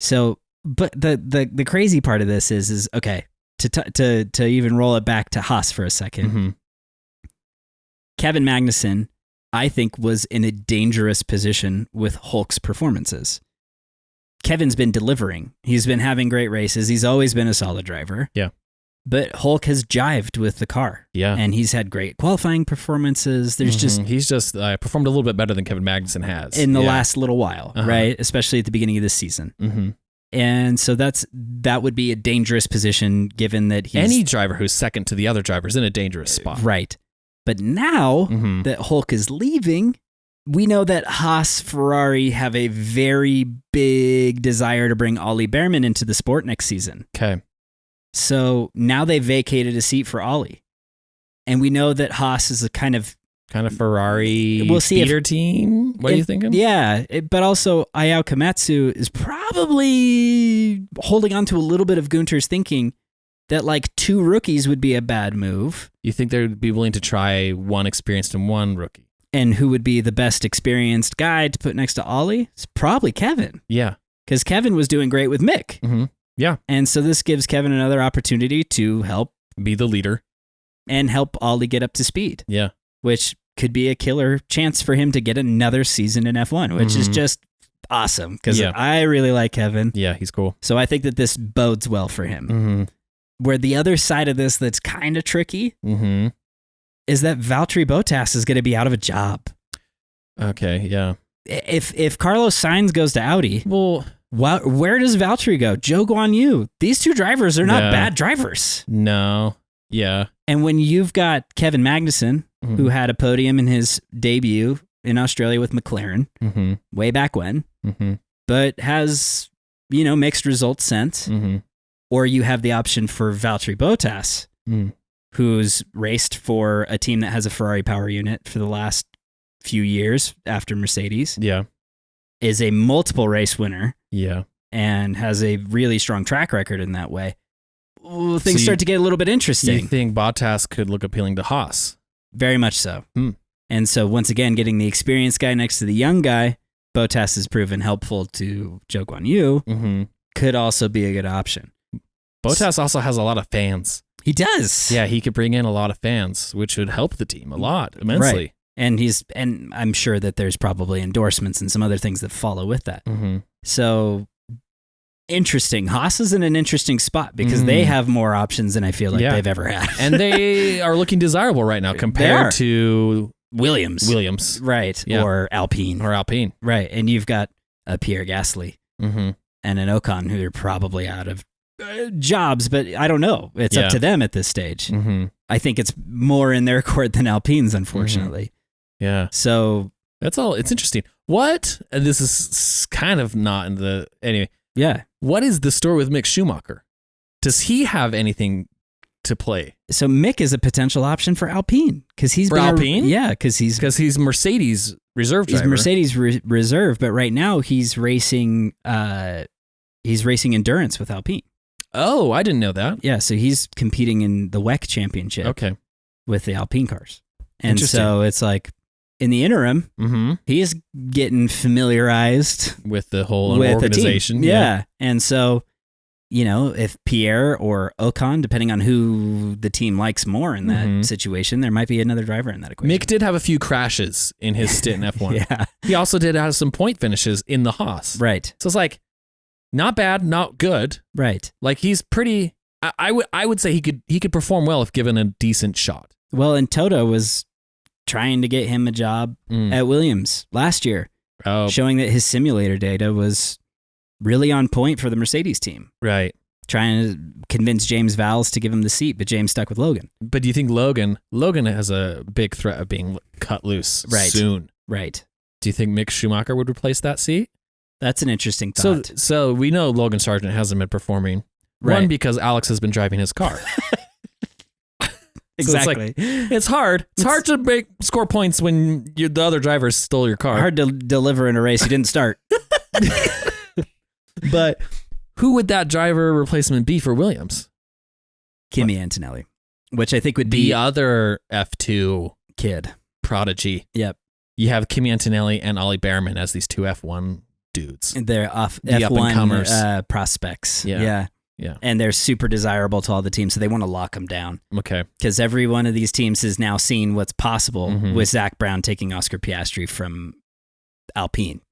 So, but the crazy part of this is okay, to even roll it back to Haas for a second. Kevin Magnussen, I think, was in a dangerous position with Hulk's performances. Kevin's been delivering. He's been having great races. He's always been a solid driver. Yeah. But Hulk has jived with the car. Yeah. And he's had great qualifying performances. There's he's just performed a little bit better than Kevin Magnussen has. In the last little while, right? Especially at the beginning of this season. And so that would be a dangerous position, given that any driver who's second to the other driver is in a dangerous spot. Right. But now that Hulk is leaving, we know that Haas Ferrari have a very big desire to bring Ollie Behrman into the sport next season. Okay. So now they vacated a seat for Ollie. And we know that Haas is a kind of Ferrari feeder team. What are you thinking? Yeah, but also Ayao Komatsu is probably holding on to a little bit of Gunter's thinking that like 2 rookies would be a bad move. You think they would be willing to try one experienced and one rookie? And who would be the best experienced guy to put next to Ollie? It's probably Kevin. Yeah. Because Kevin was doing great with Mick. Yeah. And so this gives Kevin another opportunity to help be the leader and help Ollie get up to speed. Yeah. Which could be a killer chance for him to get another season in F1, which is just awesome, because I really like Kevin. Yeah, he's cool. So I think that this bodes well for him. Where the other side of this that's kind of tricky is that Valtteri Bottas is going to be out of a job. Okay, yeah. If Carlos Sainz goes to Audi, well, where does Valtteri go? Zhou Guanyu. These 2 drivers are not bad drivers. No. Yeah. And when you've got Kevin Magnussen, who had a podium in his debut in Australia with McLaren way back when, but has, mixed results since, or you have the option for Valtteri Bottas, who's raced for a team that has a Ferrari power unit for the last few years after Mercedes. Yeah. Is a multiple race winner. Yeah. And has a really strong track record in that way. Ooh, things start to get a little bit interesting. You think Bottas could look appealing to Haas? Very much so. And so once again, getting the experienced guy next to the young guy, Bottas has proven helpful to Zhou Guanyu, could also be a good option. Bottas also has a lot of fans. He does. Yeah, he could bring in a lot of fans, which would help the team a lot, immensely. Right. And I'm sure that there's probably endorsements and some other things that follow with that. Mm-hmm. So interesting. Haas is in an interesting spot because they have more options than I feel like they've ever had. And they are looking desirable right now compared to Williams. Right. Yeah. Or Alpine. Right. And you've got a Pierre Gasly and an Ocon who are probably out of jobs, but I don't know. It's up to them at this stage. Mm-hmm. I think it's more in their court than Alpine's, unfortunately. Yeah. So that's all. It's interesting. What? And this is kind of not in the anyway. Yeah. What is the story with Mick Schumacher? Does he have anything to play? So Mick is a potential option for Alpine because he's Alpine. Because he's Mercedes reserve driver. He's Mercedes reserve, but right now he's racing. He's racing endurance with Alpine. Oh, I didn't know that. Yeah, so he's competing in the WEC championship. Okay. With the Alpine cars, and so it's like in the interim, he's getting familiarized with the whole organization. Yeah. And so, if Pierre or Ocon, depending on who the team likes more in that situation, there might be another driver in that equation. Mick did have a few crashes in his stint in F1. Yeah. He also did have some point finishes in the Haas. Right. So it's like, not bad, not good. Right. Like he's pretty, I would say he could perform well if given a decent shot. Well, and Toto was trying to get him a job at Williams last year, showing that his simulator data was really on point for the Mercedes team. Right. Trying to convince James Vowles to give him the seat, but James stuck with Logan. But do you think Logan has a big threat of being cut loose soon? Right. Do you think Mick Schumacher would replace that seat? That's an interesting thought. So we know Logan Sargent hasn't been performing. Right. One, because Alex has been driving his car. Exactly. It's hard. It's hard to score points when the other driver stole your car. Hard to deliver in a race you didn't start. But who would that driver replacement be for Williams? Kimi Antonelli, which I think would be the other F2 kid prodigy. Yep. You have Kimi Antonelli and Ollie Behrman as these two F1 dudes. They're F1 prospects. Yeah. And they're super desirable to all the teams, so they want to lock them down. Okay. Because every one of these teams has now seen what's possible with Zach Brown taking Oscar Piastri from Alpine.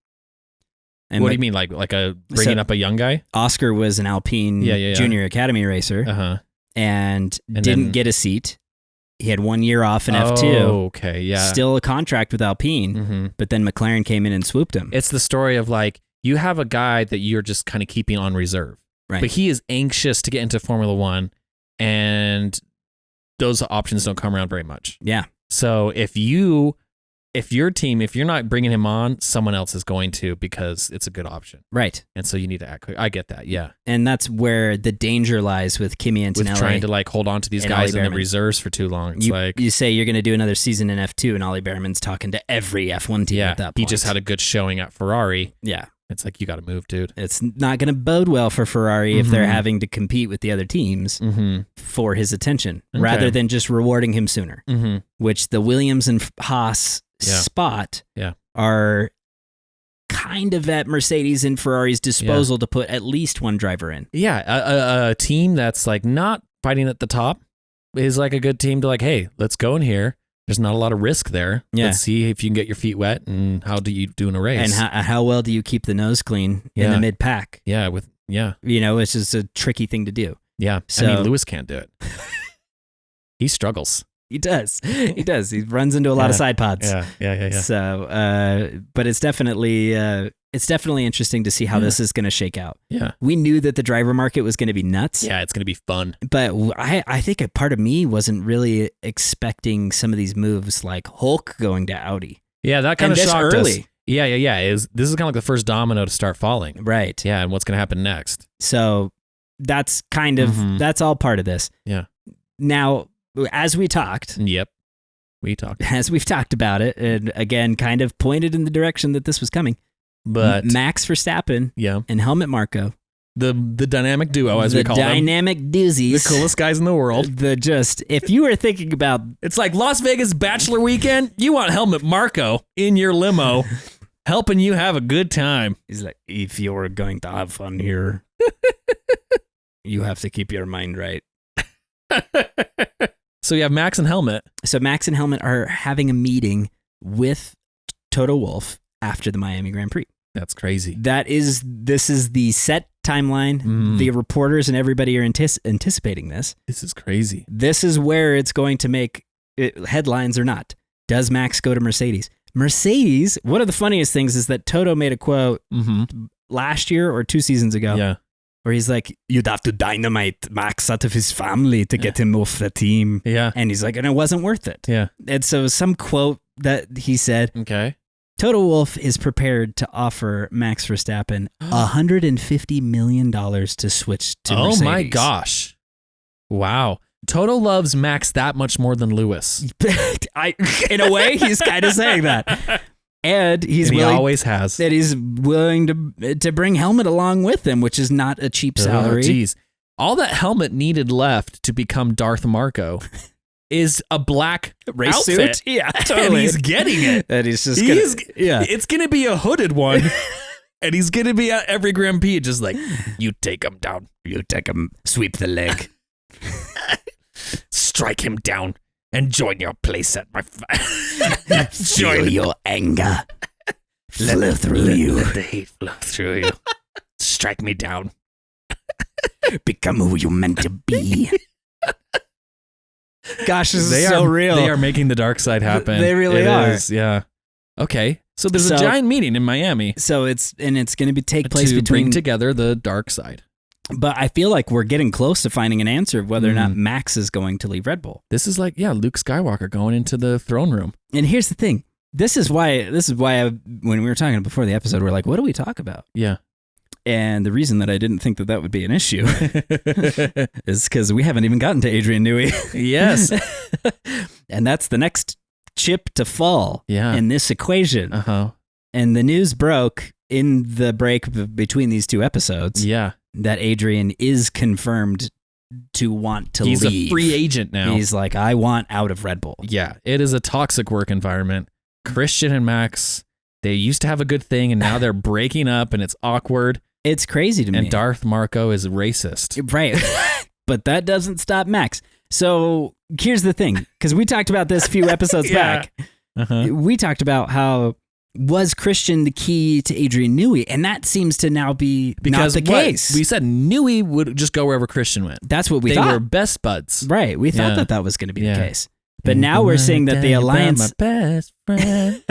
And what do you mean, like bringing up a young guy? Oscar was an Alpine Junior Academy racer and didn't get a seat. He had 1 year off in F2. Okay, yeah. Still a contract with Alpine, but then McLaren came in and swooped him. It's the story of like, you have a guy that you're just kind of keeping on reserve. Right. But he is anxious to get into Formula One, and those options don't come around very much. Yeah. So if your team, if you're not bringing him on, someone else is going to, because it's a good option. Right. And so you need to act quick. I get that. Yeah. And that's where the danger lies with Kimi Antonelli. With trying to like hold on to these guys in the reserves for too long. It's you say you're going to do another season in F2, and Ollie Behrman's talking to every F1 team at that point. He just had a good showing at Ferrari. Yeah. It's like, you got to move, dude. It's not going to bode well for Ferrari if they're having to compete with the other teams for his attention, rather than just rewarding him sooner, which the Williams and Haas spot are kind of at Mercedes and Ferrari's disposal to put at least one driver in. Yeah, a team that's like not fighting at the top is like a good team to like, hey, let's go in here. There's not a lot of risk there. Yeah. Let's see if you can get your feet wet, and how do you do in a race. And how well do you keep the nose clean in the mid-pack? Yeah, it's just a tricky thing to do. Yeah, so, I mean, Lewis can't do it. He struggles. He does. He runs into a lot of side pods. Yeah. So, but it's definitely interesting to see how this is going to shake out. Yeah. We knew that the driver market was going to be nuts. Yeah, it's going to be fun. But I think a part of me wasn't really expecting some of these moves, like Hulk going to Audi. Yeah, that kind of shocked early. us. Yeah. This is kind of like the first domino to start falling. Right. Yeah, and what's going to happen next? So that's kind of, that's all part of this. Yeah. Now, as we talked. Yep. We talked. As we've talked about it, and again, kind of pointed in the direction that this was coming. But Max Verstappen and Helmut Marko. The dynamic duo, as we call them. The dynamic doozies. The coolest guys in the world. If you were thinking about... It's like Las Vegas Bachelor Weekend. You want Helmut Marko in your limo helping you have a good time. He's like, if you're going to have fun here, you have to keep your mind right. So you have Max and Helmut. So Max and Helmut are having a meeting with Toto Wolff after the Miami Grand Prix. That's crazy. This is the set timeline. The reporters and everybody are anticipating this. This is crazy. This is where it's going to make headlines or not. Does Max go to Mercedes? Mercedes, one of the funniest things is that Toto made a quote last year or 2 seasons ago where he's like, you'd have to dynamite Max out of his family to get him off the team. Yeah. And he's like, and it wasn't worth it. Yeah. And so some quote that he said, Toto Wolff is prepared to offer Max Verstappen $150 million to switch to Mercedes. Oh my gosh. Wow. Toto loves Max that much more than Lewis. In a way, he's kind of saying that. And he always has. That he's willing to bring Helmut along with him, which is not a cheap salary. Jeez. All that Helmut needed left to become Darth Marco is a black race outfit. Suit. Yeah, totally. And he's getting it. And he's just it's going to be a hooded one. And he's going to be at every Grand Prix just like, you take him down. You take him, sweep the leg. Strike him down and join your place at my Feel your anger flow through you. Let the hate flow through you. Strike me down. Become who you're meant to be. Gosh, this is so real. They are making the dark side happen. They really are. Yeah. Okay. So there's a giant meeting in Miami. So it's going to take place to between bring together the dark side. But I feel like we're getting close to finding an answer of whether or not Max is going to leave Red Bull. This is like, Luke Skywalker going into the throne room. And here's the thing. This is why when we were talking before the episode, we're like, what do we talk about? Yeah. And the reason that I didn't think that would be an issue is because we haven't even gotten to Adrian Newey. Yes. And that's the next chip to fall in this equation. Uh-huh. And the news broke in the break between these 2 episodes. Yeah. That Adrian is confirmed to want to leave. He's a free agent now. He's like, I want out of Red Bull. Yeah. It is a toxic work environment. Christian and Max, they used to have a good thing and now they're breaking up and it's awkward. It's crazy to me. And Darth Marco is racist. Right. But that doesn't stop Max. So here's the thing, because we talked about this a few episodes back. We talked about how was Christian the key to Adrian Newey, and that seems to now be not the case. We said Newey would just go wherever Christian went. That's what we thought. They were best buds. Right. We thought that was going to be the case. But now we're seeing that the alliance, my best friend.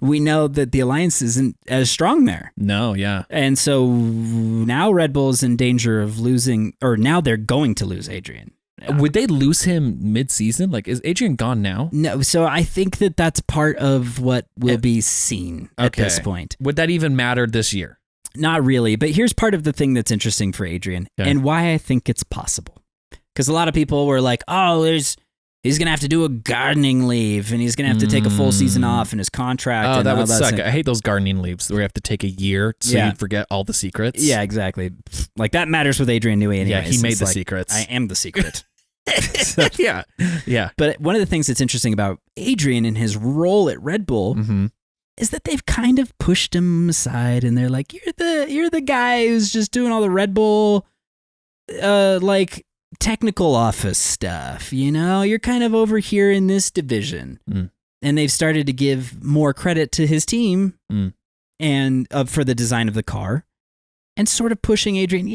we know that the alliance isn't as strong there. No, yeah. And so now Red Bull is in danger of losing, or now they're going to lose Adrian. Would they lose him mid-season? Like, is Adrian gone now? No, so I think that that's part of what will be seen at this point. Would that even matter this year? Not really, but here's part of the thing that's interesting for Adrian and why I think it's possible. Because a lot of people were like, oh, he's going to have to do a gardening leave and he's going to have to take a full season off in his contract. Oh, and that would suck. thing. I hate those gardening leaves where you have to take a year so you forget all the secrets. Yeah, exactly. Like that matters with Adrian Newey anyways. Yeah, he made the like, secrets. I am the secret. Yeah. But one of the things that's interesting about Adrian and his role at Red Bull is that they've kind of pushed him aside and they're like, you're the guy who's just doing all the Red Bull like technical office stuff, you're kind of over here in this division. And they've started to give more credit to his team and for the design of the car and sort of pushing Adrian,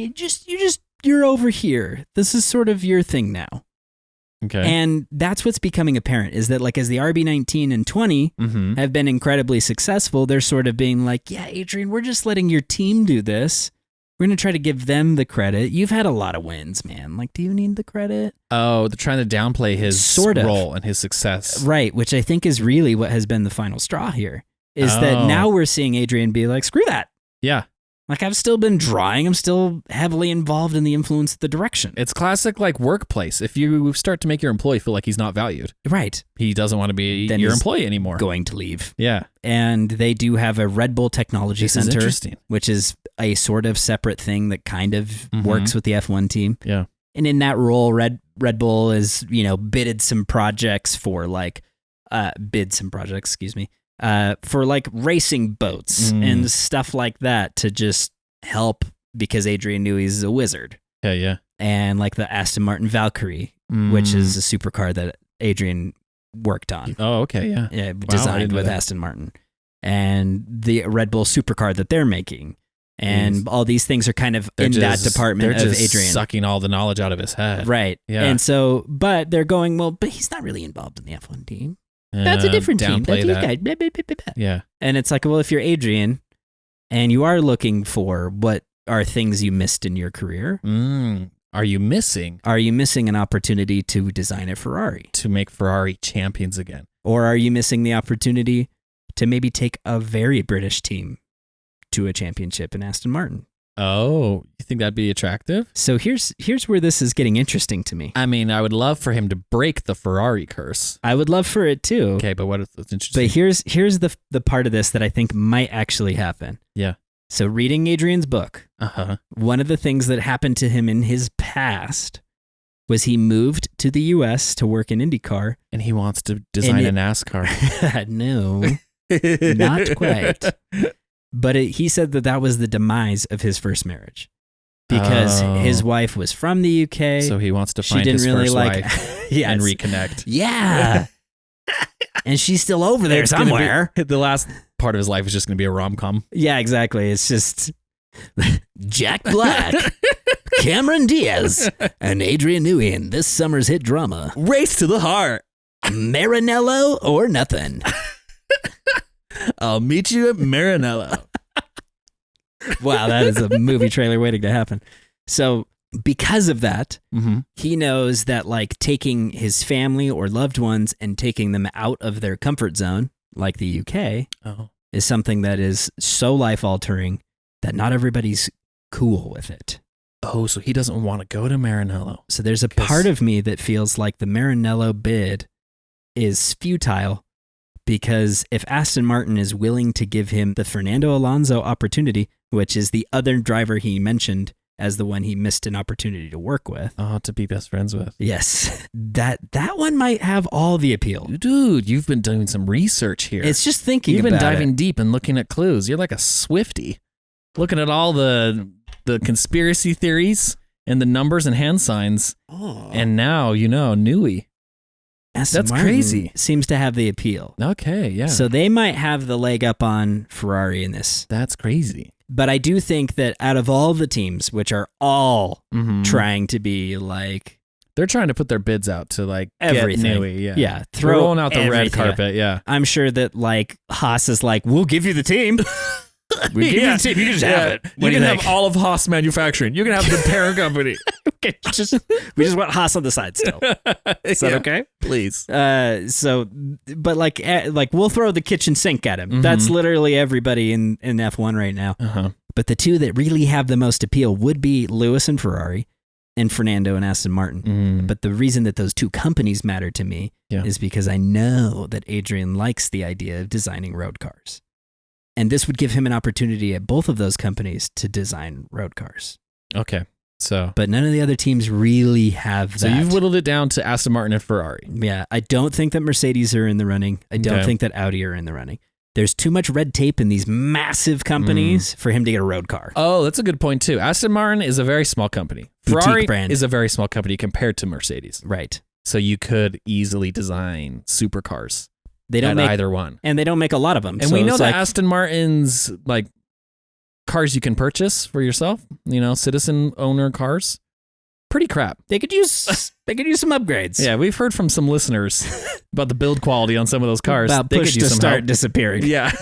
you're over here. This is sort of your thing now. Okay. And that's what's becoming apparent is that like as the RB19 and 20 have been incredibly successful, they're sort of being like, yeah, Adrian, we're just letting your team do this. We're going to try to give them the credit. You've had a lot of wins, man. Like, do you need the credit? Oh, they're trying to downplay his role and his success. Right, which I think is really what has been the final straw here, is that now we're seeing Adrian be like, screw that. Yeah. Like, I've still been drawing. I'm still heavily involved in the influence of the direction. It's classic, like, workplace. If you start to make your employee feel like he's not valued. Right. He doesn't want to be your employee anymore. Going to leave. Yeah. And they do have a Red Bull Technology Center, which is a sort of separate thing that kind of works with the F1 team. Yeah. And in that role, Red Bull is, bidded some projects for like, for like racing boats and stuff like that to just help because Adrian Newey is a wizard. Yeah. And like the Aston Martin Valkyrie, which is a supercar that Adrian worked on. Oh, okay, yeah. Yeah, designed with Aston Martin. And the Red Bull supercar that they're making. And all these things are kind of that department of Adrian. Sucking all the knowledge out of his head. Right. Yeah. And so, but they're going, well, but he's not really involved in the F1 team. That's a different team. That's these guys. Blah, blah, blah, blah, blah. Yeah. And it's like, well, if you're Adrian and you are looking for what are things you missed in your career. Are you missing? Are you missing an opportunity to design a Ferrari? To make Ferrari champions again. Or are you missing the opportunity to maybe take a very British team to a championship in Aston Martin? Oh, you think that'd be attractive? So here's where this is getting interesting to me. I mean, I would love for him to break the Ferrari curse. I would love for it too. Okay, but what's interesting? But here's the part of this that I think might actually happen. Yeah. So reading Adrian's book, one of the things that happened to him in his past was he moved to the U.S. to work in IndyCar. And he wants to design a NASCAR. No, not quite. But he said that was the demise of his first marriage because his wife was from the UK. So he wants to find his first wife and reconnect. Yeah. And she's still over there somewhere. The last part of his life is just going to be a rom-com. Yeah, exactly. It's just Jack Black, Cameron Diaz, and Adrian Newey in this summer's hit drama. Race to the Heart. Marinello or nothing. I'll meet you at Marinello. Wow, that is a movie trailer waiting to happen. So because of that, he knows that like taking his family or loved ones and taking them out of their comfort zone, like the UK, is something that is so life-altering that not everybody's cool with it. Oh, so he doesn't want to go to Maranello. So there's a part of me that feels like the Maranello bid is futile because if Aston Martin is willing to give him the Fernando Alonso opportunity, which is the other driver he mentioned as the one he missed an opportunity to work with. Oh, to be best friends with. Yes. That one might have all the appeal. Dude, you've been doing some research here. It's just thinking about it. You've been diving deep and looking at clues. You're like a Swiftie. Looking at all the conspiracy theories and the numbers and hand signs. Oh. And now, Newey. That's crazy. Seems to have the appeal. Okay, yeah. So they might have the leg up on Ferrari in this. That's crazy. But I do think that out of all the teams, which are all trying to be like... They're trying to put their bids out to like everything. Get Newey, yeah. Throwing out the red carpet, yeah. I'm sure that like Haas is like, we'll give you the team. We give you the team. You can just have it. You can have all of Haas Manufacturing. You can have the parent company. Okay, we just want Haas on the side still. Is that okay? Please. But like we'll throw the kitchen sink at him. That's literally everybody in F1 right now. But the two that really have the most appeal would be Lewis and Ferrari and Fernando and Aston Martin. But the reason that those two companies matter to me is because I know that Adrian likes the idea of designing road cars. And this would give him an opportunity at both of those companies to design road cars. Okay. But none of the other teams really have that. So you've whittled it down to Aston Martin and Ferrari. Yeah. I don't think that Mercedes are in the running. I don't think that Audi are in the running. There's too much red tape in these massive companies for him to get a road car. Oh, that's a good point too. Aston Martin is a very small company. Ferrari is a very small company compared to Mercedes. Right. So you could easily design supercars. They don't make either one. And they don't make a lot of them. And we know that Aston Martin's like cars you can purchase for yourself, citizen owner cars, pretty crap. They could use some upgrades. Yeah, we've heard from some listeners about the build quality on some of those cars. About push to start disappearing. Yeah.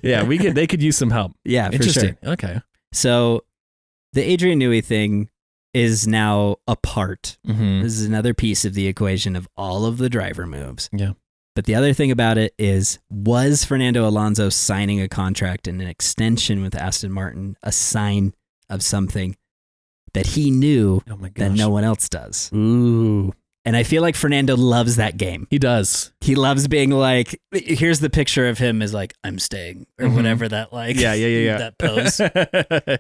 Yeah, they could use some help. Yeah, for interesting. Sure. Okay. So the Adrian Newey thing is now a part. This is another piece of the equation of all of the driver moves. Yeah. But the other thing about it is, was Fernando Alonso signing a contract and an extension with Aston Martin a sign of something that he knew that no one else does? Ooh. And I feel like Fernando loves that game. He does. He loves being like, here's the picture of him as like, I'm staying, or whatever that like, that pose.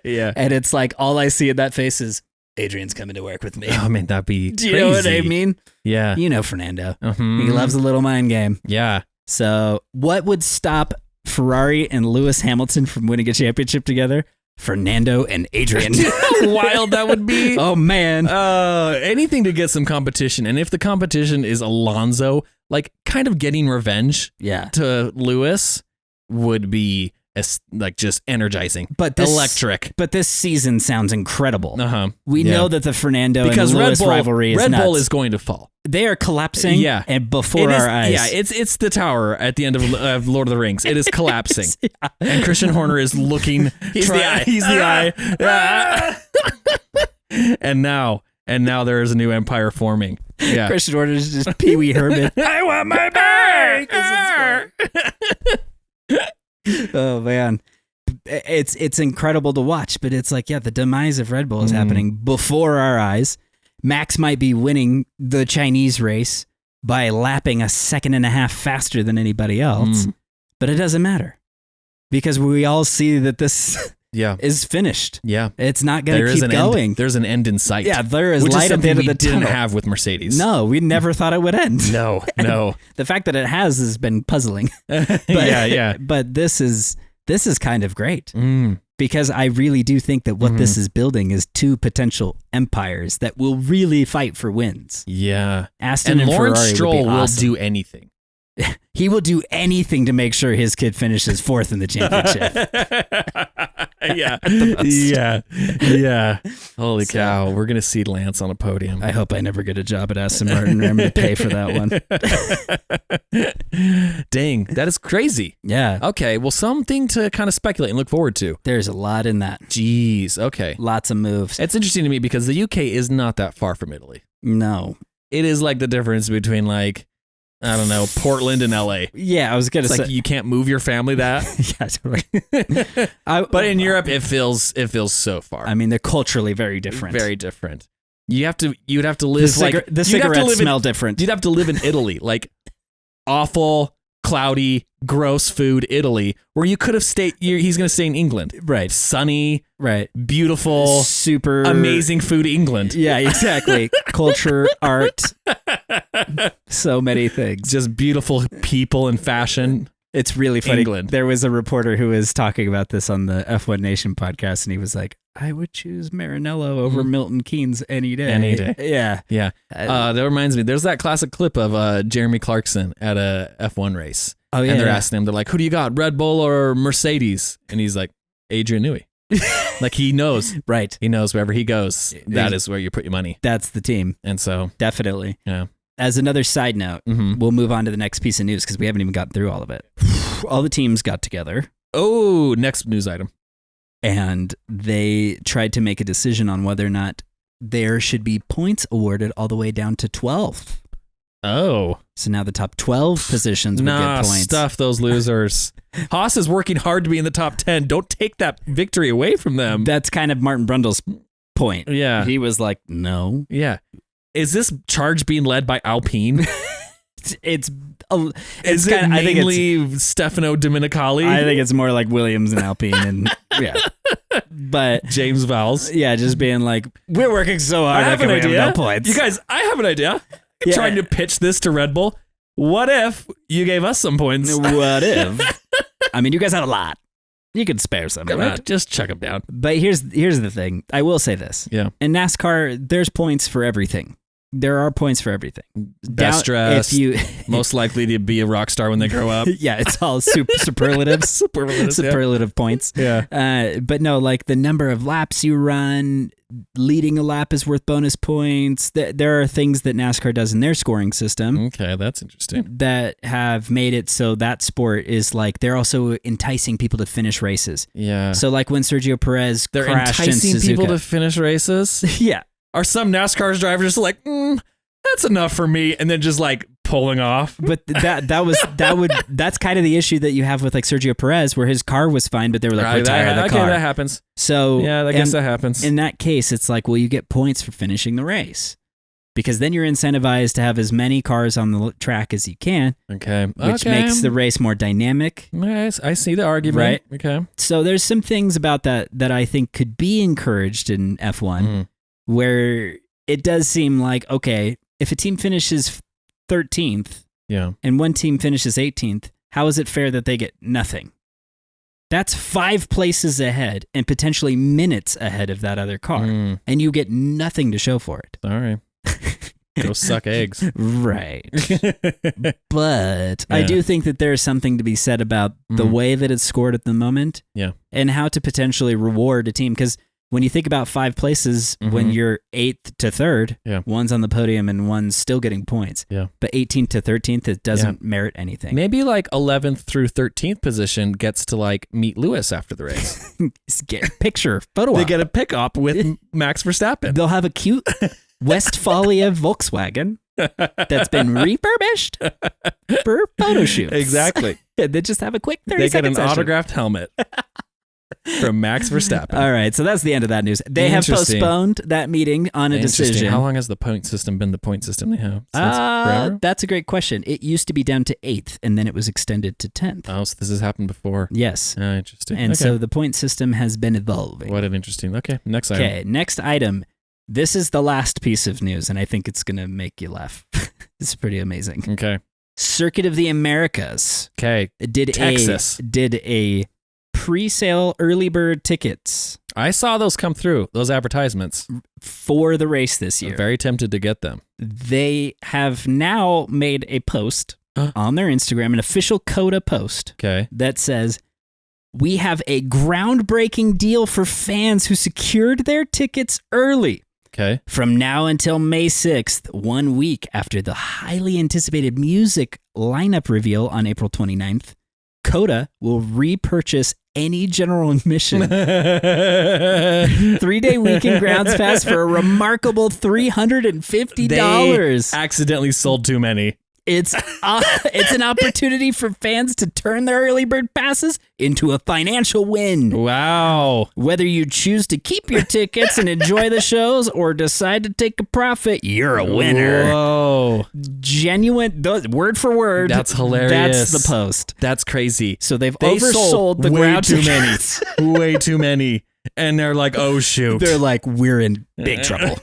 Yeah. And it's like, all I see in that face is, Adrian's coming to work with me. Oh, man, that'd be Do you know what I mean? Yeah. You know Fernando. He loves a little mind game. Yeah. So what would stop Ferrari and Lewis Hamilton from winning a championship together? Fernando and Adrian. How wild that would be. Oh, man. Anything to get some competition. And if the competition is Alonso, like kind of getting revenge to Lewis would be like just energizing. But electric. But this season sounds incredible. We know that the Fernando and Lewis rivalry is nuts. Red Bull is going to fall. They are collapsing and before our eyes. Yeah, it's the tower at the end of Lord of the Rings. It is collapsing. And Christian Horner is looking. He's the eye. He's the eye. And now there is a new empire forming. Yeah. Christian Horner is just Pee Wee Herman. I want my bike. Oh, man. It's incredible to watch, but it's like, the demise of Red Bull is happening before our eyes. Max might be winning the Chinese race by lapping a second and a half faster than anybody else, but it doesn't matter because we all see that this is finished. Yeah. It's not going to keep going. There's an end in sight. Yeah, there is light at the end of the tunnel. We didn't have with Mercedes. No, we never thought it would end. No. The fact that it has been puzzling. But, But this is kind of great. Because I really do think that what this is building is two potential empires that will really fight for wins. Yeah. Aston and Lawrence Ferrari Stroll will awesome. do anything. He will do anything to make sure his kid finishes fourth in the championship. Yeah. Holy cow. We're going to see Lance on a podium. I hope I never get a job at Aston Martin or I'm going to pay for that one. Dang, that is crazy. Yeah. Okay, well, something to kind of speculate and look forward to. There's a lot in that. Jeez, okay. Lots of moves. It's interesting to me because the UK is not that far from Italy. No. It is like the difference between like, I don't know, Portland and LA. Yeah, I was going to say. Like you can't move your family that. Yeah, totally. But in Europe, it feels so far. I mean, they're culturally very different. Very different. You'd have to live the cigarettes smell different. You'd have to live in Italy, like awful, cloudy, gross food Italy, where you could have stayed. He's going to stay in England, right? Sunny, right? Beautiful, super amazing food, England. Yeah, exactly. Culture, art, so many things. Just beautiful people and fashion. It's really funny. England. There was a reporter who was talking about this on the F1 Nation podcast, and he was like, I would choose Maranello over Milton Keynes any day. Any day. Yeah. Yeah. That reminds me, there's that classic clip of Jeremy Clarkson at a F1 race. Oh, yeah. And they're asking him, they're like, who do you got, Red Bull or Mercedes? And he's like, Adrian Newey. Like he knows. Right. He knows wherever he goes, that is where you put your money. That's the team. And so. Definitely. Yeah. As another side note, we'll move on to the next piece of news because we haven't even gotten through all of it. All the teams got together. Oh, next news item. And they tried to make a decision on whether or not there should be points awarded all the way down to 12. Oh. So now the top 12 positions would get points. Stuff those losers. Haas is working hard to be in the top 10. Don't take that victory away from them. That's kind of Martin Brundle's point. Yeah. He was like, no. Yeah. Is this charge being led by Alpine? It's is it mainly Stefano Domenicali? I think it's more like Williams and Alpine and but James Vowles. Yeah, just being like, we're working so hard. I have an idea. We have no points. You guys, I have an idea. I'm trying to pitch this to Red Bull. What if you gave us some points? What if? I mean, you guys had a lot. You could spare some, right? Just check them down. But here's the thing. I will say this. Yeah. In NASCAR, there's points for everything. There are points for everything. Best dressed, most likely to be a rock star when they grow up. Yeah, it's all superlatives. Superlative points. Yeah. But no, like the number of laps you run, leading a lap is worth bonus points. There are things that NASCAR does in their scoring system. Okay, that's interesting. That have made it so that sport is like, they're also enticing people to finish races. Yeah. So like when Sergio Perez crashed in Suzuka. Enticing people to finish races? Yeah. Are some NASCAR drivers just like, that's enough for me, and then just like pulling off? But that's kind of the issue that you have with like Sergio Perez, where his car was fine, but they were like, retire the car. Okay, that happens. So yeah, I guess that happens. In that case, it's like, well, you get points for finishing the race, because then you're incentivized to have as many cars on the track as you can. Okay, which makes the race more dynamic. Nice, I see the argument. Right. Okay. So there's some things about that I think could be encouraged in F1. Where it does seem like, okay, if a team finishes 13th and one team finishes 18th, how is it fair that they get nothing? That's 5 places ahead and potentially minutes ahead of that other car. And you get nothing to show for it. Sorry. Go suck eggs. Right. But I do think that there's something to be said about the way that it's scored at the moment. Yeah. And how to potentially reward a team. Because when you think about 5 places, when you're 8th to 3rd, one's on the podium and one's still getting points. Yeah. But 18th to 13th, it doesn't merit anything. Maybe like 11th through 13th position gets to like meet Lewis after the race. Get a picture, photo op. They get a pick up with Max Verstappen. They'll have a cute Westphalia Volkswagen that's been refurbished for photo shoots. Exactly. They just have a quick 30 They get an session. autographed helmet from Max Verstappen. All right, so that's the end of that news. They have postponed that meeting on a decision. How long has the point system been the point system they have? Forever? That's a great question. It used to be down to 8th, and then it was extended to 10th. Oh, so this has happened before. Yes. Interesting. And so the point system has been evolving. What an interesting. Okay, next item. Okay, next item. This is the last piece of news, and I think it's going to make you laugh. It's pretty amazing. Okay. Circuit of the Americas. Okay. Texas did a pre-sale early bird tickets. I saw those come through, those advertisements. For the race this year. I'm very tempted to get them. They have now made a post on their Instagram, an official COTA post that says, "We have a groundbreaking deal for fans who secured their tickets early. Okay. From now until May 6th, 1 week after the highly anticipated music lineup reveal on April 29th, COTA will repurchase any general admission 3-day weekend grounds pass for a remarkable $350. They accidentally sold too many. It's an opportunity for fans to turn their early bird passes into a financial win. Wow. Whether you choose to keep your tickets and enjoy the shows or decide to take a profit, you're a winner." Whoa. Genuine, word for word. That's hilarious. That's the post. That's crazy. So they've oversold the ground too many. Way too many. And they're like, oh, shoot. They're like, we're in big trouble.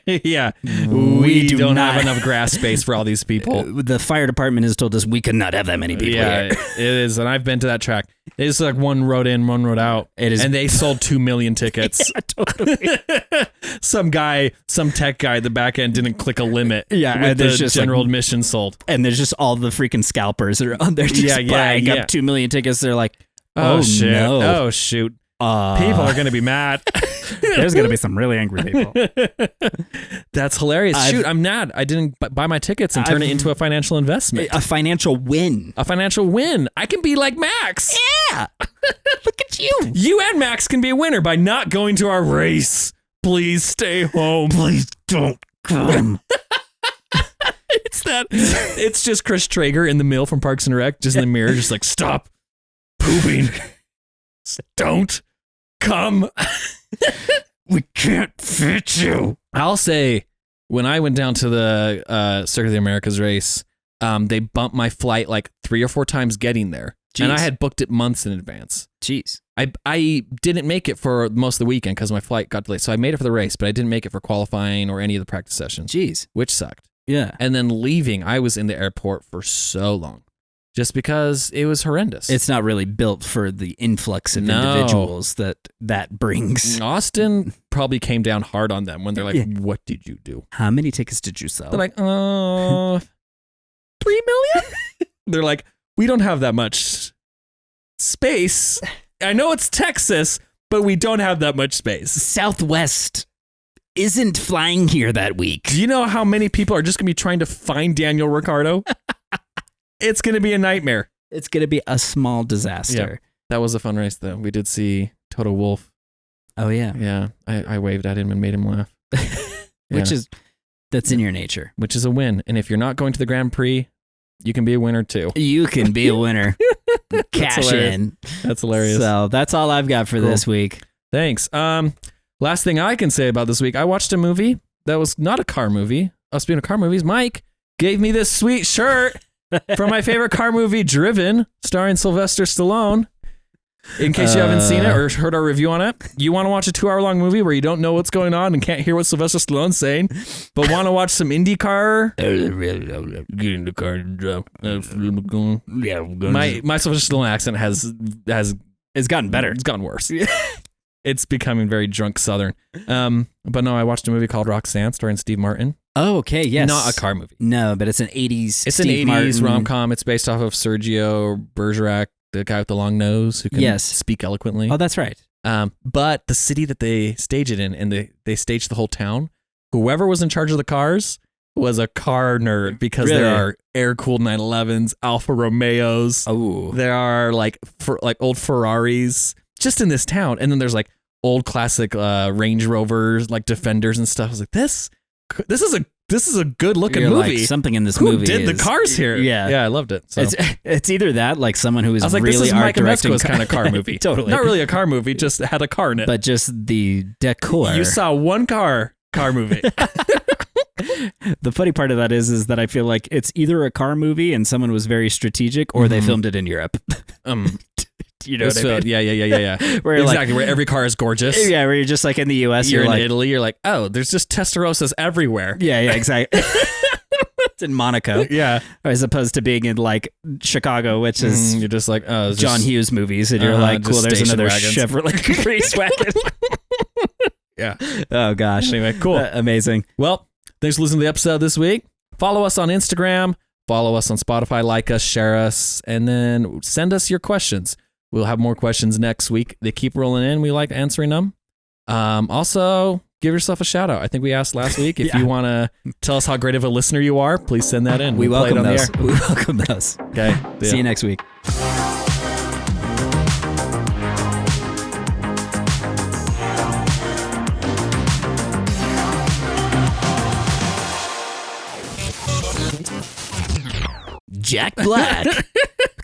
Yeah. We don't have enough grass space for all these people. The fire department has told us we could not have that many people here. It is. And I've been to that track. It's like one road in, one road out. It is. And they sold 2 million tickets. Yeah, totally. Some tech guy at the back end didn't click a limit. Yeah. With the just general admission sold. And there's just all the freaking scalpers that are on there just buying up 2 million tickets. They're like, oh shit. No. Oh, shoot. People are going to be mad. There's going to be some really angry people. That's hilarious. Shoot, I'm mad. I didn't buy my tickets and turn it into a financial investment. A financial win. A financial win. I can be like Max. Yeah. Look at you. You and Max can be a winner by not going to our race. Please stay home. Please don't come. It's just Chris Traeger in the mill from Parks and Rec, just in the mirror, just like, stop pooping. Don't come. We can't fit you. I'll say, when I went down to the Circuit of the Americas race, they bumped my flight like 3 or 4 times getting there. Jeez. And I had booked it months in advance. Jeez. I didn't make it for most of the weekend because my flight got delayed. So I made it for the race, but I didn't make it for qualifying or any of the practice sessions. Jeez. Which sucked. Yeah. And then leaving, I was in the airport for so long. Just because it was horrendous. It's not really built for the influx of individuals that brings. Austin probably came down hard on them when they're like, what did you do? How many tickets did you sell? They're like, 3 million? They're like, we don't have that much space. I know it's Texas, but we don't have that much space. Southwest isn't flying here that week. Do you know how many people are just going to be trying to find Daniel Ricciardo? It's going to be a nightmare. It's going to be a small disaster. Yeah, that was a fun race, though. We did see Toto Wolff. Oh, yeah. Yeah, I waved at him and made him laugh. That's in your nature. Which is a win. And if you're not going to the Grand Prix, you can be a winner, too. You can be a winner. Cash in. That's hilarious. So that's all I've got for this week. Thanks. Last thing I can say about this week, I watched a movie that was not a car movie. Speaking of car movies, Mike gave me this sweet shirt from my favorite car movie, Driven, starring Sylvester Stallone. In case you haven't seen it or heard our review on it, you want to watch a 2-hour-long movie where you don't know what's going on and can't hear what Sylvester Stallone's saying, but want to watch some IndyCar? Get in the car and drive. My Sylvester Stallone accent has It's gotten better. It's gotten worse. It's becoming very drunk Southern. But no, I watched a movie called Roxanne starring Steve Martin. Oh, okay, yes. Not a car movie. No, but it's an 80s It's Steve an 80s Martin rom-com. It's based off of Sergio Bergerac, the guy with the long nose who can speak eloquently. Oh, that's right. But the city that they stage it in, and they staged the whole town, whoever was in charge of the cars was a car nerd, because there are air-cooled 911s, Alfa Romeos. Oh. There are like old Ferraris just in this town. And then there's like old classic Range Rovers, like Defenders and stuff. I was like, this is a good looking movie. Like, something in this Who movie did the cars here? Yeah, I loved it. So. It's either that, like someone who is I was like, really this is art Mike directing Amesco's kind of car movie. Totally. Not really a car movie, just had a car in it. But just the decor. You saw one car movie. The funny part of that is that I feel like it's either a car movie and someone was very strategic, or they filmed it in Europe. You know what I mean? Yeah. Where exactly, where every car is gorgeous. Yeah, where you're just like in the US, you're in like, Italy, you're like, oh, there's just Testarossas everywhere. Yeah, exactly. It's in Monaco. Yeah. As opposed to being in like Chicago, which is you're just like, oh, it's John just, Hughes movies, and you're like, cool, there's another wagons. Chevrolet Caprice wagon. Yeah. Oh gosh. Anyway, cool. Amazing. Well, thanks for listening to the episode this week. Follow us on Instagram, follow us on Spotify, like us, share us, and then send us your questions. We'll have more questions next week. They keep rolling in. We like answering them. Also, give yourself a shout out. I think we asked last week if you want to tell us how great of a listener you are. Please send that in. We We'll welcome play it on those. We welcome those. Okay. See you next week. Jack Black,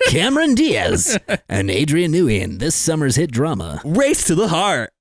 Cameron Diaz, and Adrian Newey in this summer's hit drama, Race to the Heart.